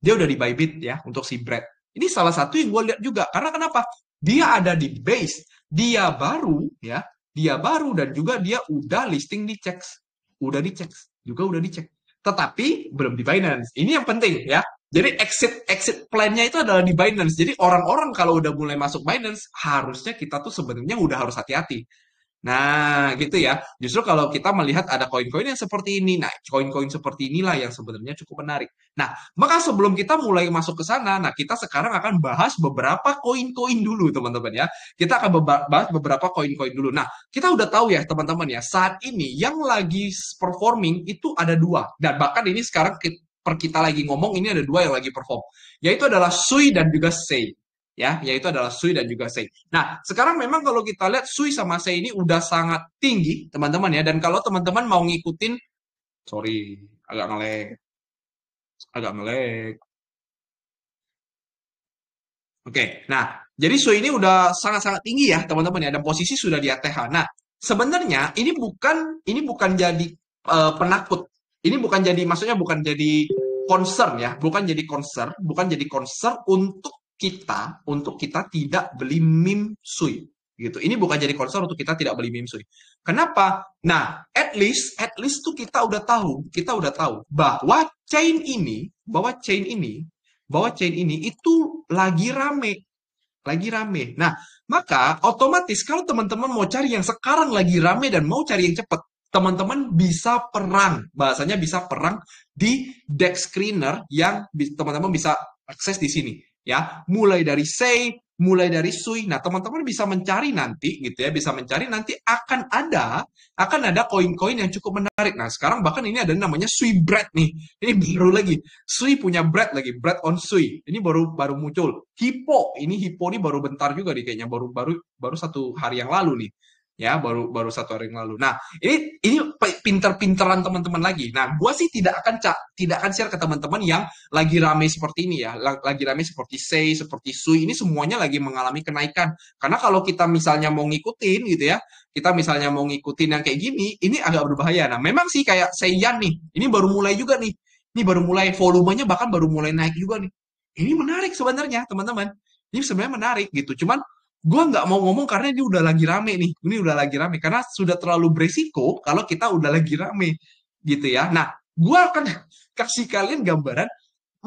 Dia udah di Bybit ya untuk si Brad. Ini salah satu yang gue lihat juga. Karena kenapa? Dia ada di base. Dia baru ya. Dia baru dan juga dia udah listing di checks. Udah dicek. Juga udah dicek. Tetapi belum di Binance. Ini yang penting ya. Jadi exit plan-nya itu adalah di Binance. Jadi orang-orang kalau udah mulai masuk Binance, harusnya kita tuh sebenarnya udah harus hati-hati. Nah, gitu ya. Justru kalau kita melihat ada koin-koin yang seperti ini, nah koin-koin seperti inilah yang sebenarnya cukup menarik. Nah, maka sebelum kita mulai masuk ke sana, nah kita sekarang akan bahas beberapa koin-koin dulu, teman-teman ya. Kita akan bahas beberapa koin-koin dulu. Nah, kita udah tahu ya, teman-teman ya, saat ini yang lagi performing itu ada 2. Dan bahkan ini sekarang kita lagi ngomong, ini ada 2 yang lagi perform. Yaitu adalah Sui dan juga Sei. Ya, yaitu adalah Sui dan juga Sei. Nah, sekarang memang kalau kita lihat Sui sama Sei ini udah sangat tinggi, teman-teman ya. Dan kalau teman-teman mau ngikutin, sorry, agak ngelag. Oke, nah, jadi Sui ini udah sangat-sangat tinggi ya, teman-teman ya. Dan posisi sudah di ATH. Nah, sebenarnya ini bukan jadi penakut. Ini bukan jadi, maksudnya bukan jadi concern ya, bukan jadi concern untuk kita tidak beli meme Sui gitu. Ini bukan jadi concern untuk kita tidak beli meme Sui. Kenapa? Nah, at least tuh kita udah tahu bahwa chain ini itu lagi rame. Nah, maka otomatis kalau teman-teman mau cari yang sekarang lagi rame dan mau cari yang cepat, teman-teman bisa perang. Bahasanya bisa perang di Dex Screener yang teman-teman bisa akses di sini. Ya, mulai dari Sei, mulai dari Sui. Nah, teman-teman bisa mencari nanti gitu ya, bisa mencari nanti akan ada koin-koin yang cukup menarik. Nah, sekarang bahkan ini ada namanya Sui Bread nih. Ini baru lagi. Sui punya bread lagi, bread on Sui. Ini baru muncul. Hippo ini baru bentar juga nih kayaknya, baru 1 hari yang lalu nih. Ya, baru 1 hari yang lalu. Nah, ini pinter-pinteran teman-teman lagi. Nah, gua sih tidak akan share ke teman-teman yang lagi rame seperti ini ya, lagi rame seperti Sei, seperti Sui. Ini semuanya lagi mengalami kenaikan. Karena kalau kita misalnya mau ngikutin gitu ya, kita misalnya mau ngikutin yang kayak gini, ini agak berbahaya. Nah, memang sih kayak Seiyan nih, ini baru mulai juga nih. Ini baru mulai, volumenya bahkan baru mulai naik juga nih. Ini menarik sebenarnya, teman-teman. Ini sebenarnya menarik gitu. Cuman gue nggak mau ngomong karena ini udah lagi rame nih. Ini udah lagi rame. Karena sudah terlalu beresiko kalau kita udah lagi rame. Gitu ya. Nah, gue akan kasih kalian gambaran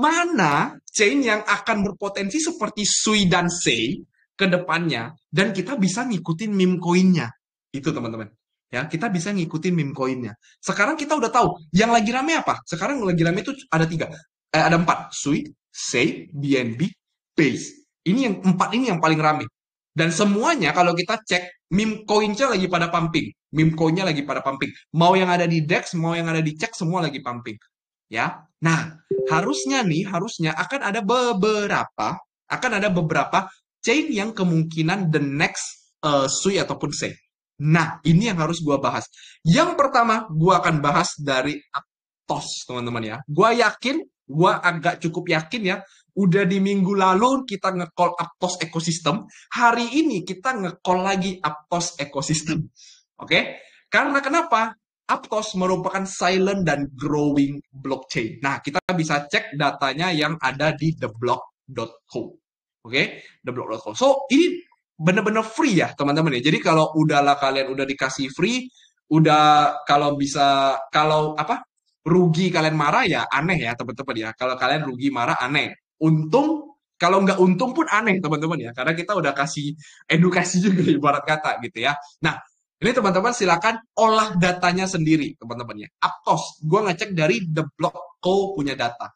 mana chain yang akan berpotensi seperti Sui dan Sei ke depannya. Dan kita bisa ngikutin meme coinnya. Itu teman-teman. Ya, kita bisa ngikutin meme coinnya. Sekarang kita udah tahu yang lagi rame apa. Sekarang lagi rame itu ada tiga, ada empat. Sui, Sei, BNB, Base. Ini yang empat ini yang paling rame. Dan semuanya kalau kita cek meme coinnya lagi pada pumping. Meme coinnya lagi pada pumping. Mau yang ada di DEX, mau yang ada di cek, semua lagi pumping. Ya. Nah, harusnya akan ada beberapa chain yang kemungkinan the next Sui ataupun Sei. Nah, ini yang harus gua bahas. Yang pertama, gua akan bahas dari Aptos, teman-teman ya. Gua agak cukup yakin ya, udah di minggu lalu kita nge-call Aptos ekosistem, hari ini kita nge-call lagi Aptos ekosistem. Oke? Karena kenapa? Aptos merupakan silent dan growing blockchain. Nah, kita bisa cek datanya yang ada di theblock.co. Oke? Theblock.co. So, ini bener-bener free ya, teman-teman ya. Jadi kalau udahlah kalian udah dikasih free, udah kalau bisa, kalau apa? Rugi kalian marah ya aneh ya, teman-teman ya. Kalau kalian rugi marah aneh. Untung kalau nggak untung pun aneh, teman-teman ya. Karena kita udah kasih edukasi juga ibarat kata gitu ya. Nah, ini teman-teman silakan olah datanya sendiri, teman-teman ya. Aptos, gue ngecek dari The Block.co punya data.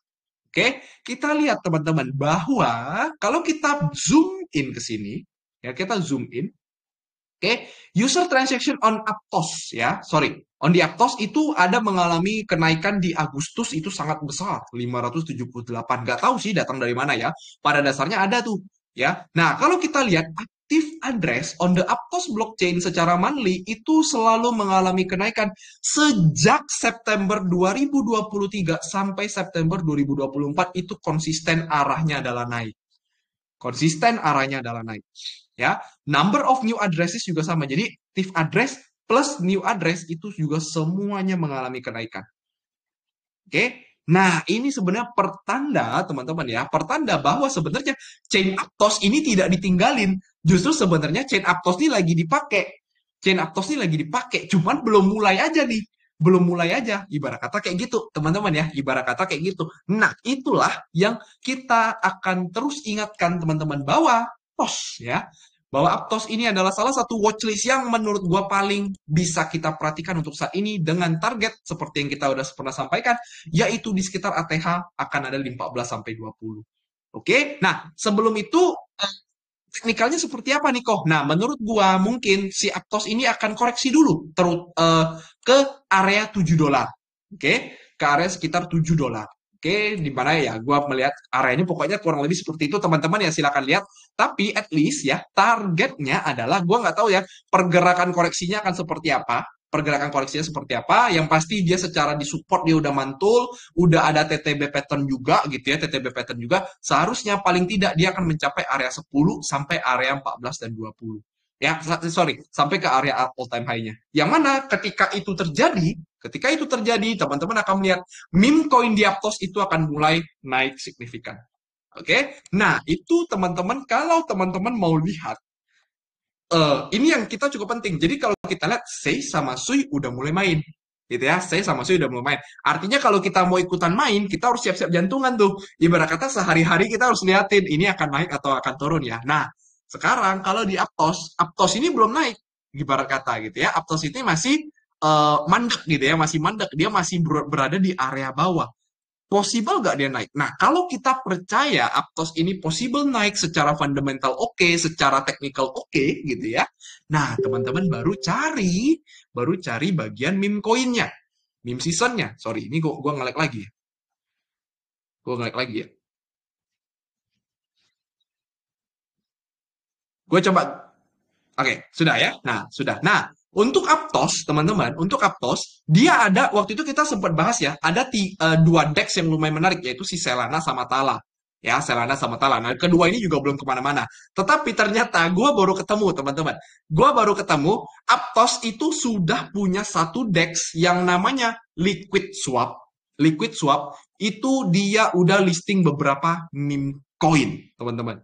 Oke, kita lihat teman-teman bahwa kalau kita zoom in ke sini, ya kita zoom in. Oke, user transaction on Aptos ya, sorry, on di Aptos itu ada mengalami kenaikan di Agustus itu sangat besar, 578. Nggak tahu sih datang dari mana ya. Pada dasarnya ada tuh ya. Nah, kalau kita lihat active address on the Aptos blockchain secara monthly itu selalu mengalami kenaikan sejak September 2023 sampai September 2024 itu konsisten arahnya adalah naik. Konsisten arahnya adalah naik. Ya, number of new addresses juga sama. Jadi active address plus new address itu juga semuanya mengalami kenaikan. Oke. Nah, ini sebenarnya pertanda, teman-teman ya, pertanda bahwa sebenarnya chain Aptos ini tidak ditinggalin. Justru sebenarnya chain Aptos ini lagi dipakai. Chain Aptos ini lagi dipakai, cuman belum mulai aja nih. Belum mulai aja, ibarat kata kayak gitu, teman-teman ya, ibarat kata kayak gitu. Nah, itulah yang kita akan terus ingatkan teman-teman bahwa Aptos ya, bahwa Aptos ini adalah salah satu watchlist yang menurut gua paling bisa kita perhatikan untuk saat ini dengan target seperti yang kita udah pernah sampaikan, yaitu di sekitar ATH akan ada di 14 sampai 20. Oke, nah sebelum itu teknikalnya seperti apa nih kok? Nah, menurut gua mungkin si Aptos ini akan koreksi dulu ke area 7 dolar. Oke, ke area sekitar 7 dolar. Oke, di mana ya? Gua melihat areanya pokoknya kurang lebih seperti itu, teman-teman ya silakan lihat. Tapi at least ya targetnya adalah gua nggak tahu ya pergerakan koreksinya akan seperti apa. Pergerakan koreksinya seperti apa? Yang pasti dia secara disupport dia udah mantul, udah ada TTB pattern juga gitu ya, TTB pattern juga. Seharusnya paling tidak dia akan mencapai area 10 sampai area 14 dan 20. Ya, sorry, sampai ke area all time high-nya. Yang mana ketika itu terjadi, teman-teman akan melihat meme coin di Aptos itu akan mulai naik signifikan. Oke? Nah, itu teman-teman, kalau teman-teman mau lihat, ini yang kita cukup penting. Jadi kalau kita lihat, Sei sama Sui udah mulai main. Gitu ya, Sei sama Sui udah mulai main. Artinya kalau kita mau ikutan main, kita harus siap-siap jantungan tuh. Ibarat kata sehari-hari kita harus liatin, ini akan naik atau akan turun ya. Nah, sekarang kalau di Aptos, Aptos ini belum naik. Ibarat kata gitu ya, Aptos ini masih mandek gitu ya, masih mandek. Dia masih berada di area bawah. Possible nggak dia naik? Nah, kalau kita percaya Aptos ini possible naik secara fundamental oke, secara technical oke, gitu ya. Nah, teman-teman baru cari bagian meme coinnya, meme seasonnya. Sorry, ini gua nge-lag lagi ya. Gua nge-lag lagi ya. Gue coba, oke, sudah ya. Nah, sudah. Nah, untuk Aptos, teman-teman, untuk Aptos, dia ada, waktu itu kita sempat bahas ya, ada dua DEX yang lumayan menarik, yaitu si Selana sama Tala. Ya, Selana sama Tala. Nah, kedua ini juga belum kemana-mana. Tetapi ternyata gue baru ketemu, teman-teman. Gue baru ketemu, Aptos itu sudah punya satu DEX yang namanya Liquid Swap. Liquid Swap itu dia udah listing beberapa meme coin, teman-teman.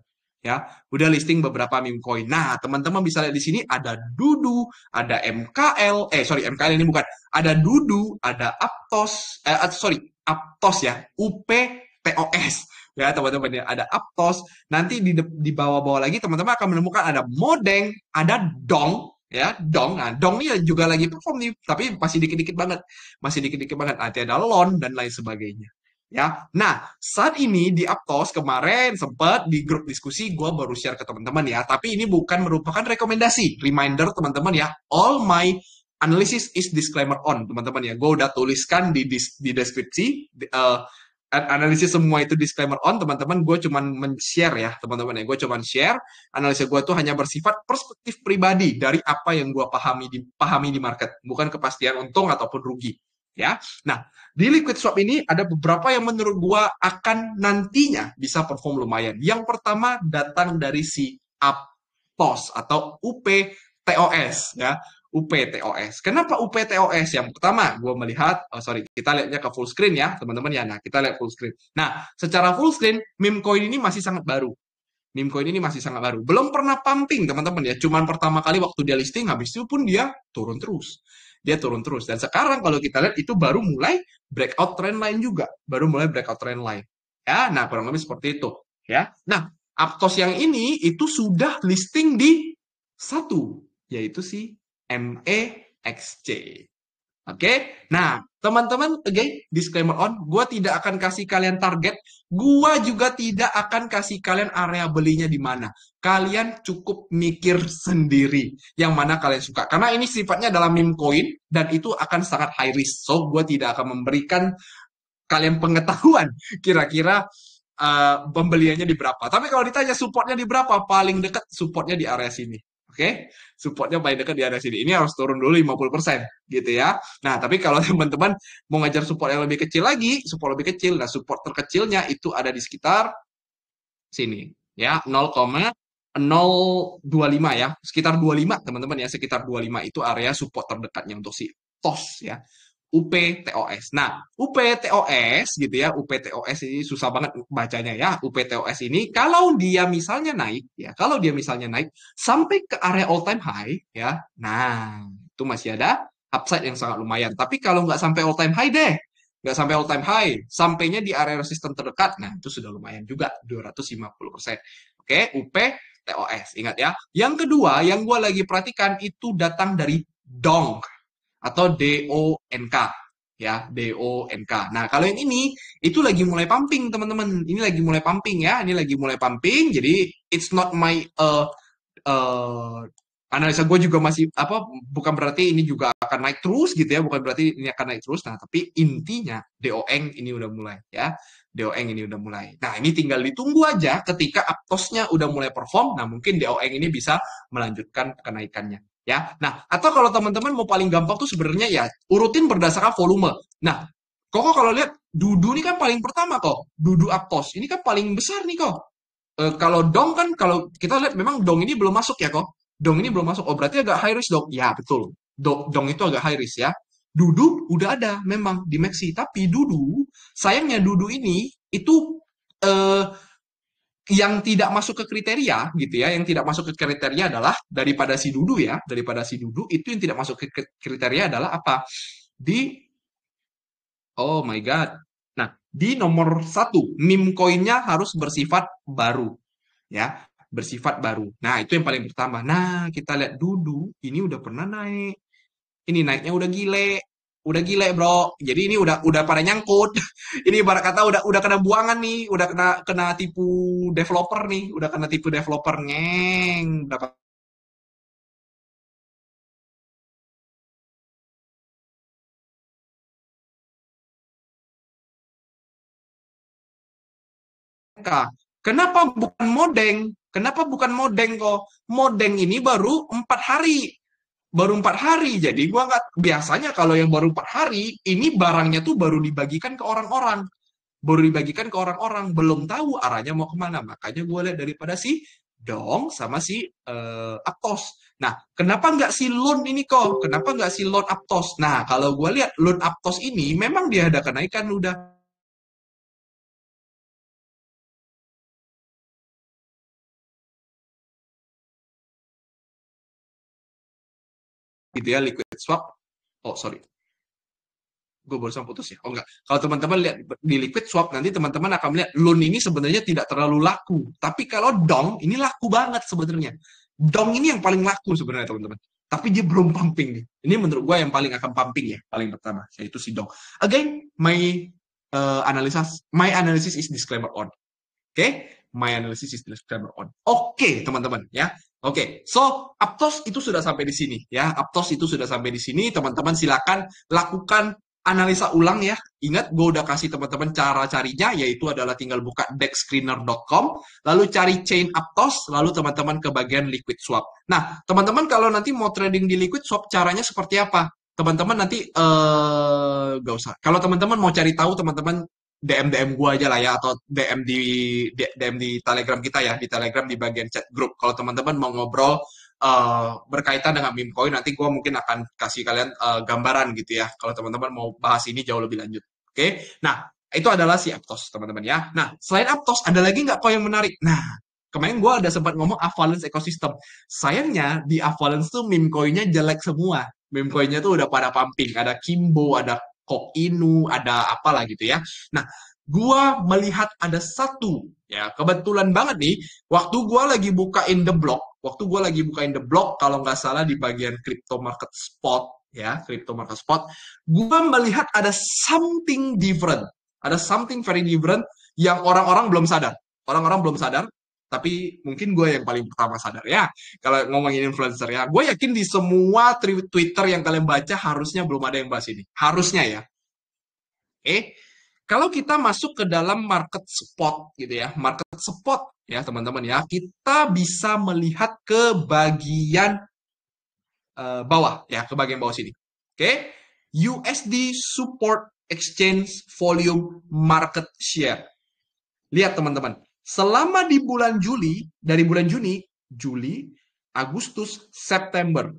Ya, udah listing beberapa meme coin. Nah, teman-teman bisa lihat di sini ada Dudu, ada MKL, sorry, MKL ini bukan. Ada Dudu, ada Aptos, sorry, Aptos ya, UPTOS. Ya, teman-teman ya, ada Aptos. Nanti di bawah-bawah lagi teman-teman akan menemukan ada Modeng, ada Dong, ya, Dong. Nah, Dong ini juga lagi perform nih, tapi masih dikit-dikit banget. Masih dikit-dikit banget. Nanti ada Lon dan lain sebagainya. Ya, nah saat ini di Aptos kemarin sempat di grup diskusi gue baru share ke teman-teman ya, tapi ini bukan merupakan rekomendasi. Reminder teman-teman ya, all my analysis is disclaimer on teman-teman ya. Gue udah tuliskan di deskripsi, analisis semua itu disclaimer on teman-teman. Gue cuman men-share ya teman-teman ya. Gue cuman share analisis gue tuh hanya bersifat perspektif pribadi dari apa yang gue pahami di market, bukan kepastian untung ataupun rugi ya. Nah, di liquid swap ini ada beberapa yang menurut gua akan nantinya bisa perform lumayan. Yang pertama datang dari si Aptos atau UPTOS ya. UPTOS. Kenapa UPTOS? Yang pertama, gue melihat, kita lihatnya ke full screen ya, teman-teman ya. Nah, kita lihat full screen. Nah, secara full screen, meme coin ini masih sangat baru. Meme coin ini masih sangat baru. Belum pernah pumping, teman-teman ya. Cuman pertama kali waktu dia listing, habis itu pun dia turun terus. Dia turun terus. Dan sekarang kalau kita lihat, itu baru mulai breakout trend line juga. Baru mulai breakout trend line. Ya, nah kurang lebih seperti itu. Ya, nah Aptos yang ini itu sudah listing di satu, yaitu si MEXC. Oke, nah teman-teman, again, disclaimer on, gue tidak akan kasih kalian target, gue juga tidak akan kasih kalian area belinya di mana. Kalian cukup mikir sendiri yang mana kalian suka. Karena ini sifatnya dalam meme coin, dan itu akan sangat high risk. So, gue tidak akan memberikan kalian pengetahuan kira-kira pembeliannya di berapa. Tapi kalau ditanya supportnya di berapa, paling dekat supportnya di area sini. Oke, supportnya paling dekat di area sini. Ini harus turun dulu 50%, gitu ya. Nah, tapi kalau teman-teman mau ngajar support yang lebih kecil lagi, support lebih kecil, nah support terkecilnya itu ada di sekitar sini, ya, 0,025 ya, sekitar 25 teman-teman ya, sekitar 25 itu area support terdekatnya untuk si TOS ya. UPTOS. Nah, UPTOS gitu ya, UPTOS ini susah banget bacanya ya. UPTOS ini kalau dia misalnya naik ya, kalau dia misalnya naik sampai ke area all time high ya. Nah, itu masih ada upside yang sangat lumayan. Tapi kalau nggak sampai all time high deh, nggak sampai all time high, sampainya di area resisten terdekat, nah itu sudah lumayan juga 250%. Oke, UPTOS. Ingat ya. Yang kedua, yang gue lagi perhatikan itu datang dari Dong atau DONK ya, DONK. Nah, kalau yang ini itu lagi mulai pumping, teman-teman. Ini lagi mulai pumping ya, ini lagi mulai pumping. Jadi it's not my analisa gue juga masih apa, bukan berarti ini juga akan naik terus gitu ya, bukan berarti ini akan naik terus. Nah, tapi intinya DONK ini udah mulai ya. DONK ini udah mulai. Nah, ini tinggal ditunggu aja ketika Aptosnya udah mulai perform. Nah, mungkin DONK ini bisa melanjutkan kenaikannya. Ya, nah atau kalau teman-teman mau paling gampang tuh sebenarnya ya urutin berdasarkan volume. Nah, kok kalau lihat Dudu ini kan paling pertama kok, Dudu Aptos ini kan paling besar nih kok. Kalau Dong kan kalau kita lihat memang Dong ini belum masuk ya kok. Dong ini belum masuk. Oh berarti agak high risk dong. Ya betul. Dong itu agak high risk ya. Dudu udah ada memang di Maxi, tapi Dudu sayangnya Dudu ini itu eh, yang tidak masuk ke kriteria gitu ya, yang tidak masuk ke kriteria adalah daripada si Dudu ya, daripada si Dudu itu yang tidak masuk ke kriteria adalah apa? Oh my God. Nah, di nomor satu, meme coinnya harus bersifat baru ya, bersifat baru. Nah, itu yang paling pertama. Nah, kita lihat Dudu ini udah pernah naik. Ini naiknya udah gile bro. Jadi ini udah pada nyangkut. Ini ibarat kata udah kena buangan nih, udah kena tipu developer nih, udah kena tipu developer ngeng. Berapa K? Kenapa bukan modeng? Kenapa bukan modeng kok? Modeng ini baru 4 hari. Baru 4 hari. Jadi gua nggak, biasanya kalau yang baru 4 hari, ini barangnya tuh baru dibagikan ke orang-orang. Baru dibagikan ke orang-orang, belum tahu arahnya mau kemana. Makanya gue lihat daripada si Dong sama si Aptos. Nah, kenapa nggak si Loan ini kok? Kenapa nggak si Loan Aptos? Nah, kalau gue lihat Loan Aptos ini memang dia ada kenaikan udah. gitu ya, liquid swap. Oh, sorry. Gue barusan putus ya. Oh enggak. Kalau teman-teman lihat di liquid swap, nanti teman-teman akan melihat loan ini sebenarnya tidak terlalu laku. Tapi kalau dong, ini laku banget sebenarnya. Dong ini yang paling laku sebenarnya teman-teman. Tapi dia belum pumping nih. Ini menurut gue yang paling akan pumping ya, paling pertama, yaitu si dong. Again, my analysis is disclaimer on. Oke, my analysis is disclaimer on. Oke, teman-teman ya. Oke, so Aptos itu sudah sampai di sini ya. Aptos itu sudah sampai di sini. Teman-teman silakan lakukan analisa ulang ya. Ingat, gue udah kasih teman-teman cara carinya, yaitu adalah tinggal buka dexscreener.com, lalu cari chain Aptos, lalu teman-teman ke bagian liquid swap. Nah, teman-teman kalau nanti mau trading di liquid swap, caranya seperti apa? Teman-teman nanti gak usah. Kalau teman-teman mau cari tahu, teman-teman DM gua aja lah ya, atau DM di Telegram kita ya, di Telegram di bagian chat grup. Kalau teman-teman mau ngobrol berkaitan dengan meme coin, nanti gua mungkin akan kasih kalian gambaran gitu ya. Kalau teman-teman mau bahas ini jauh lebih lanjut. Oke, nah itu adalah si Aptos teman-teman ya. Nah selain Aptos ada lagi nggak coin yang menarik? Nah kemarin gue ada sempat ngomong Avalanche ecosystem. Sayangnya di Avalanche tuh meme coinnya jelek semua. Meme coinnya tuh udah pada pumping. Ada Kimbo, ada Kok Inu, ada apalah gitu ya. Nah, gua melihat ada satu, ya kebetulan banget nih, waktu gua lagi bukain the block, kalau nggak salah di bagian crypto market spot, ya, crypto market spot, gua melihat ada something very different yang orang-orang belum sadar. Orang-orang belum sadar, tapi mungkin gue yang paling pertama sadar ya. Kalau ngomongin influencer ya, gue yakin di semua Twitter yang kalian baca harusnya belum ada yang bahas ini. Harusnya ya. Kalau kita masuk ke dalam market spot gitu ya, market spot ya teman-teman ya, kita bisa melihat ke bagian bawah ya, ke bagian bawah sini. USD support exchange volume market share. Lihat teman-teman, selama di bulan Juli, dari bulan Juli, Agustus, September,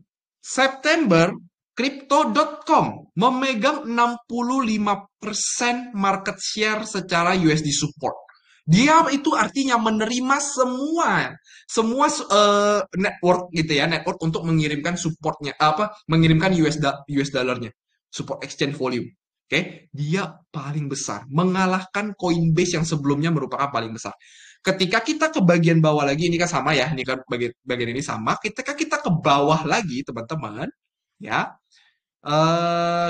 Crypto.com memegang 65% market share secara USD support. Dia itu artinya menerima semua network gitu ya, network untuk mengirimkan supportnya, mengirimkan US dollarnya, support exchange volume. Dia paling besar, mengalahkan Coinbase yang sebelumnya merupakan paling besar. Ketika kita ke bagian bawah lagi, ini kan sama ya, ini kan bagian ini sama. Ketika kita ke bawah lagi, teman-teman, ya,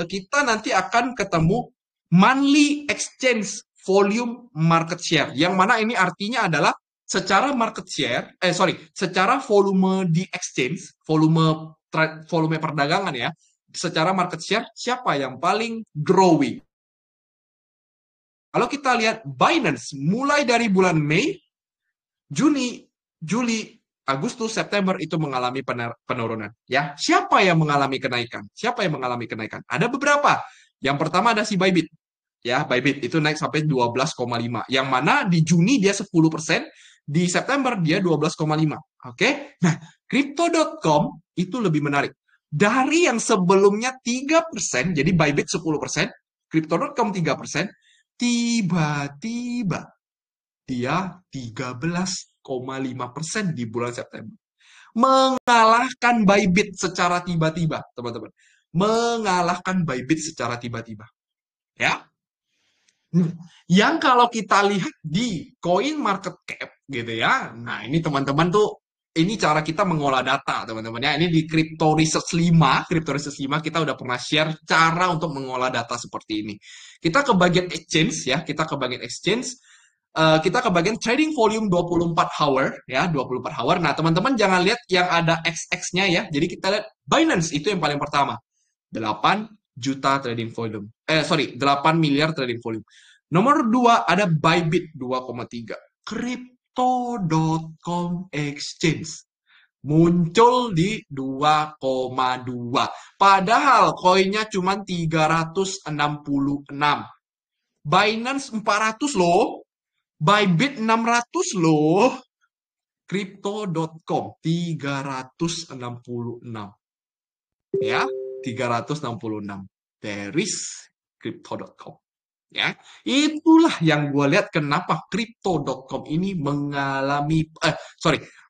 kita nanti akan ketemu monthly exchange volume market share, yang mana ini artinya adalah secara market share, secara volume di exchange, volume perdagangan ya, secara market share, siapa yang paling growing? Kalau kita lihat Binance, mulai dari bulan Mei, Juni, Juli, Agustus, September itu mengalami penurunan. Ya, siapa yang mengalami kenaikan? Ada beberapa. Yang pertama ada si Bybit. Ya, Bybit itu naik sampai 12,5. Yang mana di Juni dia 10%, di September dia 12,5. Oke? Nah, Crypto.com itu lebih menarik. Dari yang sebelumnya 3%, jadi Bybit 10%, Crypto.com 3%, tiba-tiba dia 13,5% di bulan September. Mengalahkan Bybit secara tiba-tiba, teman-teman. Mengalahkan Bybit secara tiba-tiba. Ya. Yang kalau kita lihat di coin market cap gitu ya. Nah, ini teman-teman tuh, ini cara kita mengolah data, teman-teman ya. Ini di Crypto Research 5 kita udah pernah share cara untuk mengolah data seperti ini. Kita ke bagian exchange ya, kita ke bagian trading volume 24 hour ya, 24 hour. Nah, teman-teman jangan lihat yang ada XX-nya ya. Jadi kita lihat Binance itu yang paling pertama. 8 juta trading volume. 8 miliar trading volume. Nomor 2 ada Bybit 2,3. Crypto.com exchange muncul di 2,2. Padahal koinnya cuma 366. Binance 400 loh. Bybit 600 loh. Crypto.com 366. Ya, 366. There is Crypto.com. Ya, itulah yang gue lihat kenapa Crypto.com ini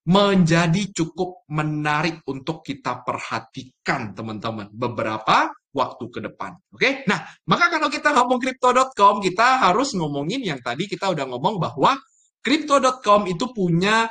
menjadi cukup menarik untuk kita perhatikan, teman-teman, beberapa waktu ke depan. Oke? Nah, maka kalau kita ngomong crypto.com, kita harus ngomongin yang tadi kita udah ngomong bahwa crypto.com itu punya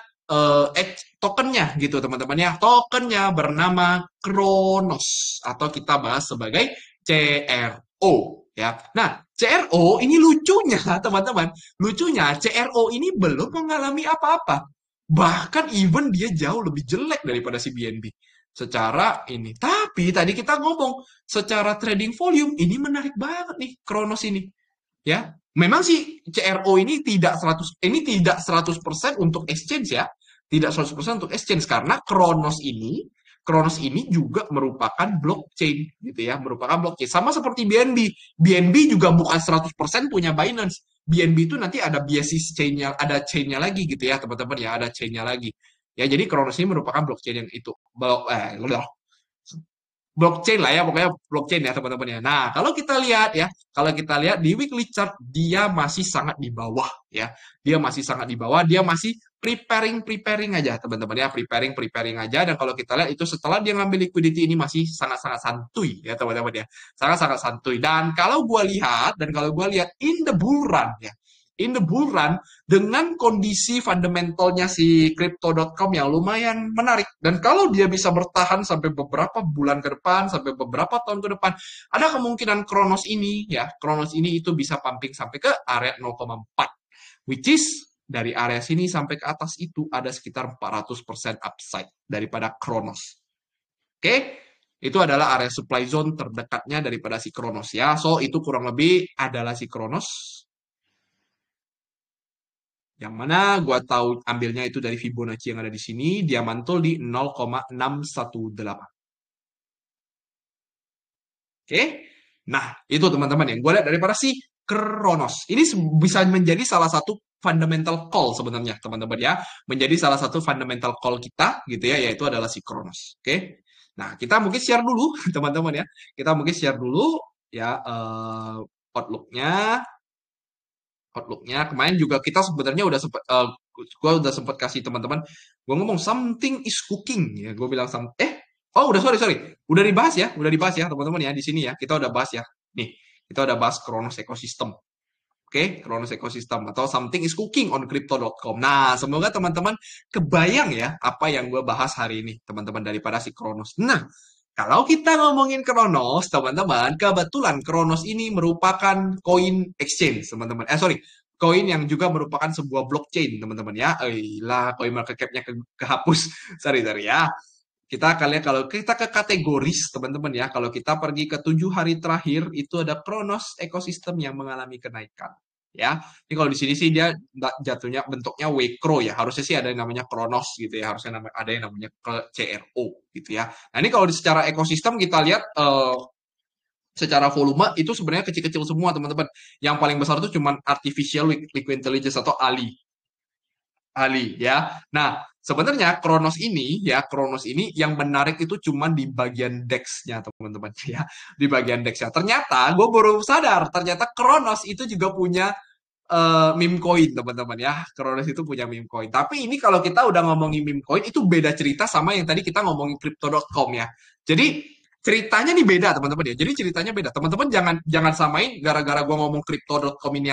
tokennya gitu, teman-teman ya. Tokennya bernama Kronos atau kita bahas sebagai CRO ya. Nah, CRO ini lucunya, teman-teman. Lucunya CRO ini belum mengalami apa-apa. Bahkan even dia jauh lebih jelek daripada si BNB. Secara ini. Tapi tadi kita ngomong, secara trading volume, ini menarik banget nih, Kronos ini. Ya, memang sih CRO ini tidak 100% untuk exchange ya. Tidak 100% untuk exchange karena Kronos ini juga merupakan blockchain gitu ya, merupakan blockchain. Sama seperti BNB. BNB juga bukan 100% punya Binance. BNB itu nanti ada basis chain-nya, ada chain-nya lagi gitu ya, teman-teman ya, ada chain-nya lagi. Ya, jadi Kronos ini merupakan blockchain yang itu blockchain lah ya, pokoknya blockchain ya teman-teman ya. Nah, kalau kita lihat di weekly chart dia masih sangat di bawah ya. Dia masih sangat di bawah, dia masih preparing aja teman-teman ya, preparing aja. Dan kalau kita lihat itu setelah dia ngambil liquidity ini masih sangat-sangat santuy ya teman-teman ya. Sangat-sangat santuy. Dan kalau gua lihat in the bull run ya, in the bull run dengan kondisi fundamentalnya si crypto.com yang lumayan menarik. Dan kalau dia bisa bertahan sampai beberapa bulan ke depan, sampai beberapa tahun ke depan, ada kemungkinan Kronos ini itu bisa pumping sampai ke area 0,4. Which is dari area sini sampai ke atas itu ada sekitar 400% upside daripada Kronos. Oke? Itu adalah area supply zone terdekatnya daripada si Kronos ya. So, itu kurang lebih adalah si Kronos. Yang mana gue tahu ambilnya itu dari Fibonacci yang ada di sini, dia mantul di 0,618. Oke? Nah, itu teman-teman yang gue lihat daripada si Kronos. Ini bisa menjadi salah satu fundamental call sebenarnya, teman-teman ya. Menjadi salah satu fundamental call kita, gitu ya, yaitu adalah si Kronos. Oke? Nah, kita mungkin share dulu, teman-teman ya. Kita mungkin share dulu, ya, outlook-nya. Kemarin juga kita sebenarnya udah sempat gue udah sempat kasih teman-teman, gue ngomong something is cooking ya, gue bilang udah udah dibahas ya teman-teman ya, di sini ya kita udah bahas ya, nih kita udah bahas Kronos Ecosystem. Oke, Kronos Ecosystem atau something is cooking on crypto.com. Nah, semoga teman-teman kebayang ya apa yang gue bahas hari ini, teman-teman, daripada si Kronos. Nah, kalau kita ngomongin Kronos, teman-teman, kebetulan Kronos ini merupakan koin exchange, teman-teman. Koin yang juga merupakan sebuah blockchain, teman-teman ya. Koin market cap-nya kehapus. sorry ya. Kita akan lihat kalau kita ke kategoris, teman-teman ya. Kalau kita pergi ke 7 hari terakhir, itu ada Kronos ekosistem yang mengalami kenaikan. Ya, ini kalau di sini sih dia jatuhnya bentuknya Wekro ya. Harusnya sih ada yang namanya Kronos gitu ya. Harusnya ada yang namanya CRO gitu ya. Nah, ini kalau secara ekosistem kita lihat secara volume itu sebenarnya kecil-kecil semua, teman-teman. Yang paling besar itu cuma artificial liquid intelligence atau ALI. Ya. Nah, sebenarnya Kronos ini yang menarik itu cuma di bagian DEX-nya, teman-teman ya. Di bagian DEX-nya. Ternyata gue baru sadar, ternyata Kronos itu juga punya meme coin, teman-teman ya. Kronos itu punya meme coin. Tapi ini kalau kita udah ngomongin meme coin itu beda cerita sama yang tadi kita ngomongin crypto.com ya. Jadi ceritanya nih beda, teman-teman ya. Jadi ceritanya beda. Teman-teman jangan samain gara-gara gua ngomong crypto.com ini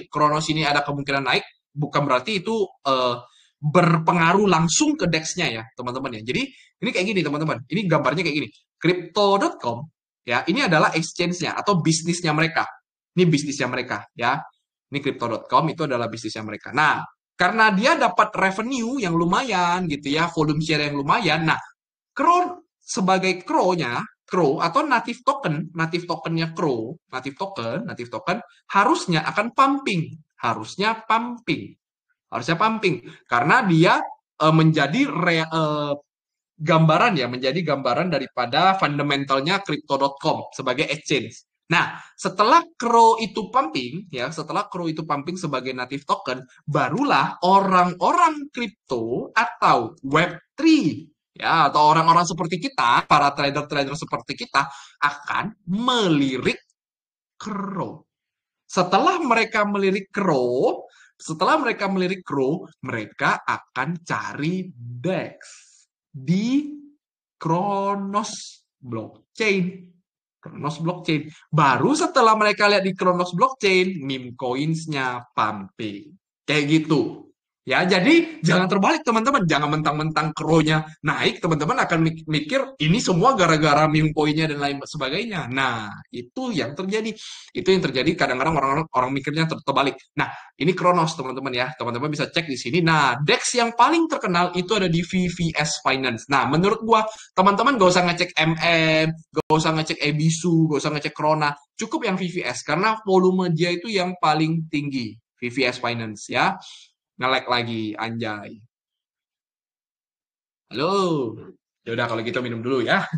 Kronos ini ada kemungkinan naik, bukan berarti itu berpengaruh langsung ke DEX-nya ya, teman-teman ya. Jadi ini kayak gini, teman-teman. Ini gambarnya kayak gini. Crypto.com ya, ini adalah exchange-nya atau bisnisnya mereka. Ini bisnisnya mereka ya. Ini crypto.com itu adalah bisnisnya mereka. Nah, karena dia dapat revenue yang lumayan gitu ya, volume share yang lumayan. Nah, sebagai Crow atau native tokennya Crow, native token harusnya akan pumping, karena dia menjadi gambaran daripada fundamentalnya crypto.com sebagai exchange. Nah, setelah Crow itu pumping sebagai native token, barulah orang-orang kripto atau Web3 ya, atau orang-orang seperti kita, para trader-trader seperti kita akan melirik Crow. Setelah mereka melirik Crow, Setelah mereka melirik Crow, mereka akan cari DEX di Kronos blockchain. Kronos blockchain. Baru setelah mereka lihat di Kronos blockchain, meme coins-nya pumping. Kayak gitu. Ya, jadi jangan terbalik teman-teman. Jangan mentang-mentang Crow-nya naik, teman-teman akan mikir ini semua gara-gara meme coin-nya dan lain sebagainya. Nah, itu yang terjadi. Itu yang terjadi kadang-kadang orang-orang orang mikirnya terbalik. Nah, ini Kronos teman-teman ya. Teman-teman bisa cek di sini. Nah, DEX yang paling terkenal itu ada di VVS Finance. Nah, menurut gua teman-teman gak usah ngecek MM, gak usah ngecek Ebisu, gak usah ngecek Krona. Cukup yang VVS karena volume dia itu yang paling tinggi. VVS Finance ya. Nge-lag lagi, anjay. Halo. Ya udah kalau gitu minum dulu ya.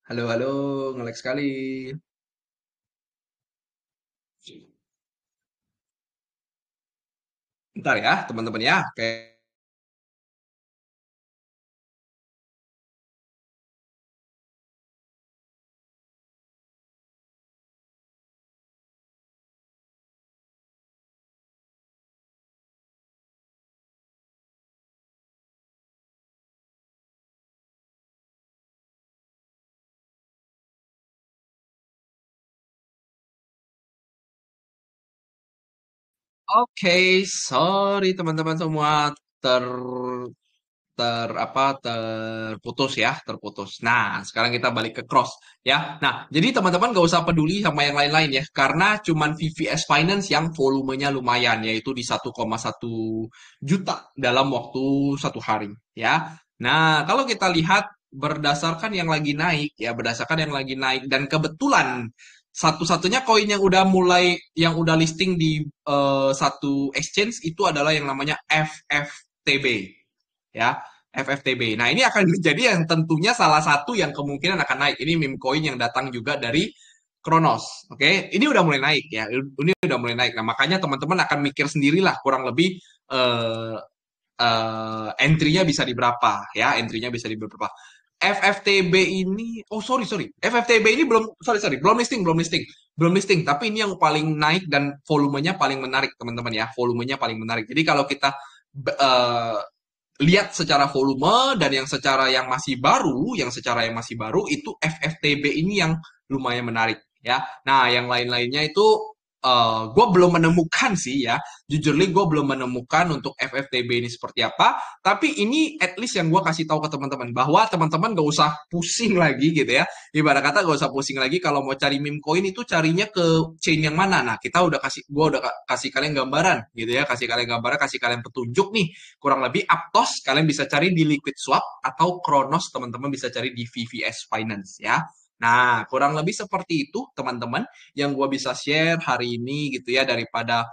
Halo, halo, nge-lag sekali. Bentar ya, teman-teman ya. Oke. Oke, sorry teman-teman semua ter terputus ya, terputus. Nah, sekarang kita balik ke cross ya. Nah, jadi teman-teman gak usah peduli sama yang lain-lain ya, karena cuman VVS Finance yang volumenya lumayan, yaitu di 1,1 juta dalam waktu satu hari ya. Nah, kalau kita lihat berdasarkan yang lagi naik ya, berdasarkan yang lagi naik dan kebetulan satu-satunya koin yang udah mulai yang udah listing di satu exchange itu adalah yang namanya FFTB ya. FFTB. Nah, ini akan menjadi yang tentunya salah satu yang kemungkinan akan naik. Ini meme coin yang datang juga dari Kronos. Oke, ini udah mulai naik ya. Ini udah mulai naik. Nah, makanya teman-teman akan mikir sendirilah kurang lebih eh entry-nya bisa di berapa ya, entry-nya bisa di berapa. FFTB ini, oh sorry sorry, FFTB ini belum, sorry belum listing, belum listing. Tapi ini yang paling naik dan volumenya paling menarik teman-teman ya, volumenya paling menarik. Jadi kalau kita eh, lihat secara volume dan yang secara yang masih baru itu FFTB ini yang lumayan menarik ya. Nah, yang lain-lainnya itu gue belum menemukan sih ya. Jujurly gue belum menemukan untuk FFTB ini seperti apa. Tapi ini at least yang gue kasih tahu ke teman-teman bahwa teman-teman gak usah pusing lagi gitu ya. Ibarat kata gak usah pusing lagi kalau mau cari meme coin itu carinya ke chain yang mana. Nah, gue udah kasih kalian gambaran gitu ya, kasih kalian gambaran, kasih kalian petunjuk nih. Kurang lebih Aptos kalian bisa cari di Liquid Swap atau Kronos teman-teman bisa cari di VVS Finance ya. Nah, kurang lebih seperti itu teman-teman yang gue bisa share hari ini gitu ya daripada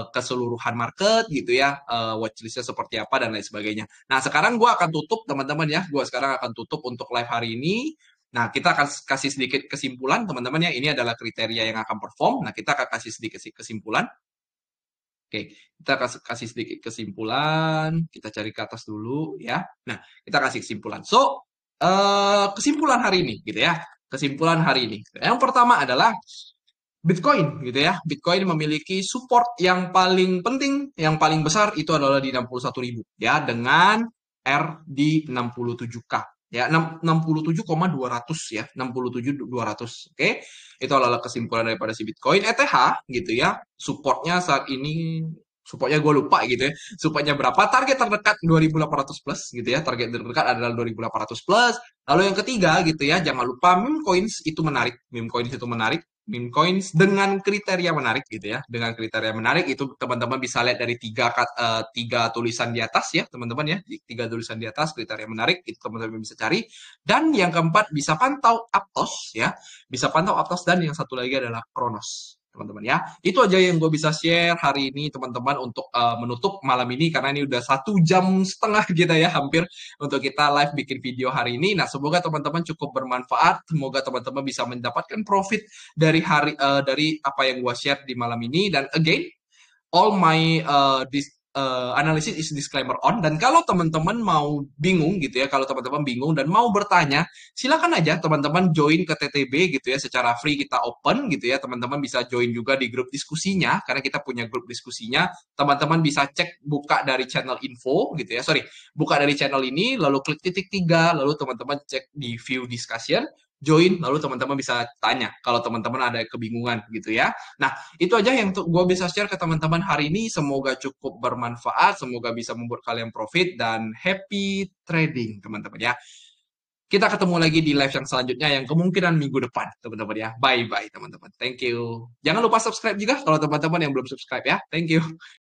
keseluruhan market gitu ya, watchlistnya seperti apa dan lain sebagainya. Nah, sekarang gue akan tutup teman-teman ya, gue sekarang akan tutup untuk live hari ini. Nah, kita akan kasih sedikit kesimpulan teman-teman ya, ini adalah kriteria yang akan perform. Nah, kita akan kasih sedikit kesimpulan. Oke, kita kasih sedikit kesimpulan. Kita cari ke atas dulu ya. Nah, kita kasih kesimpulan. So, kesimpulan hari ini gitu ya. Kesimpulan hari ini. Yang pertama adalah Bitcoin gitu ya. Bitcoin memiliki support yang paling penting, yang paling besar itu adalah di 61.000 ya dengan R di 67K ya 67,200 ya 67,200. Oke, itu adalah kesimpulan daripada si Bitcoin. ETH gitu ya, supportnya saat ini, supportnya gue lupa gitu ya, supportnya berapa, target terdekat 2800 plus gitu ya, target terdekat adalah 2800 plus. Lalu yang ketiga gitu ya, jangan lupa meme coins itu menarik, meme coins dengan kriteria menarik gitu ya. Dengan kriteria menarik itu teman-teman bisa lihat dari tiga tulisan di atas ya, teman-teman ya. Tiga tulisan di atas kriteria menarik itu teman-teman bisa cari. Dan yang keempat bisa pantau Aptos ya. Bisa pantau Aptos dan yang satu lagi adalah Kronos teman-teman ya. Itu aja yang gue bisa share hari ini teman-teman untuk menutup malam ini karena ini udah 1,5 jam kita ya hampir untuk kita live bikin video hari ini. Nah, semoga teman-teman cukup bermanfaat, semoga teman-teman bisa mendapatkan profit dari apa yang gua share di malam ini. Dan again, all my analisis is disclaimer on. Dan kalau teman-teman mau bingung gitu ya, kalau teman-teman bingung dan mau bertanya, silakan aja teman-teman join ke TTB gitu ya, secara free kita open gitu ya. Teman-teman bisa join juga di grup diskusinya, karena kita punya grup diskusinya. Teman-teman bisa cek buka dari channel info gitu ya, sorry, buka dari channel ini, lalu klik titik 3, lalu teman-teman cek di view discussion, join, lalu teman-teman bisa tanya kalau teman-teman ada kebingungan gitu ya. Nah, itu aja yang gue bisa share ke teman-teman hari ini. Semoga cukup bermanfaat, semoga bisa membuat kalian profit dan happy trading, teman-teman ya. Kita ketemu lagi di live yang selanjutnya yang kemungkinan minggu depan, teman-teman ya. Bye-bye, teman-teman. Thank you. Jangan lupa subscribe juga kalau teman-teman yang belum subscribe ya. Thank you.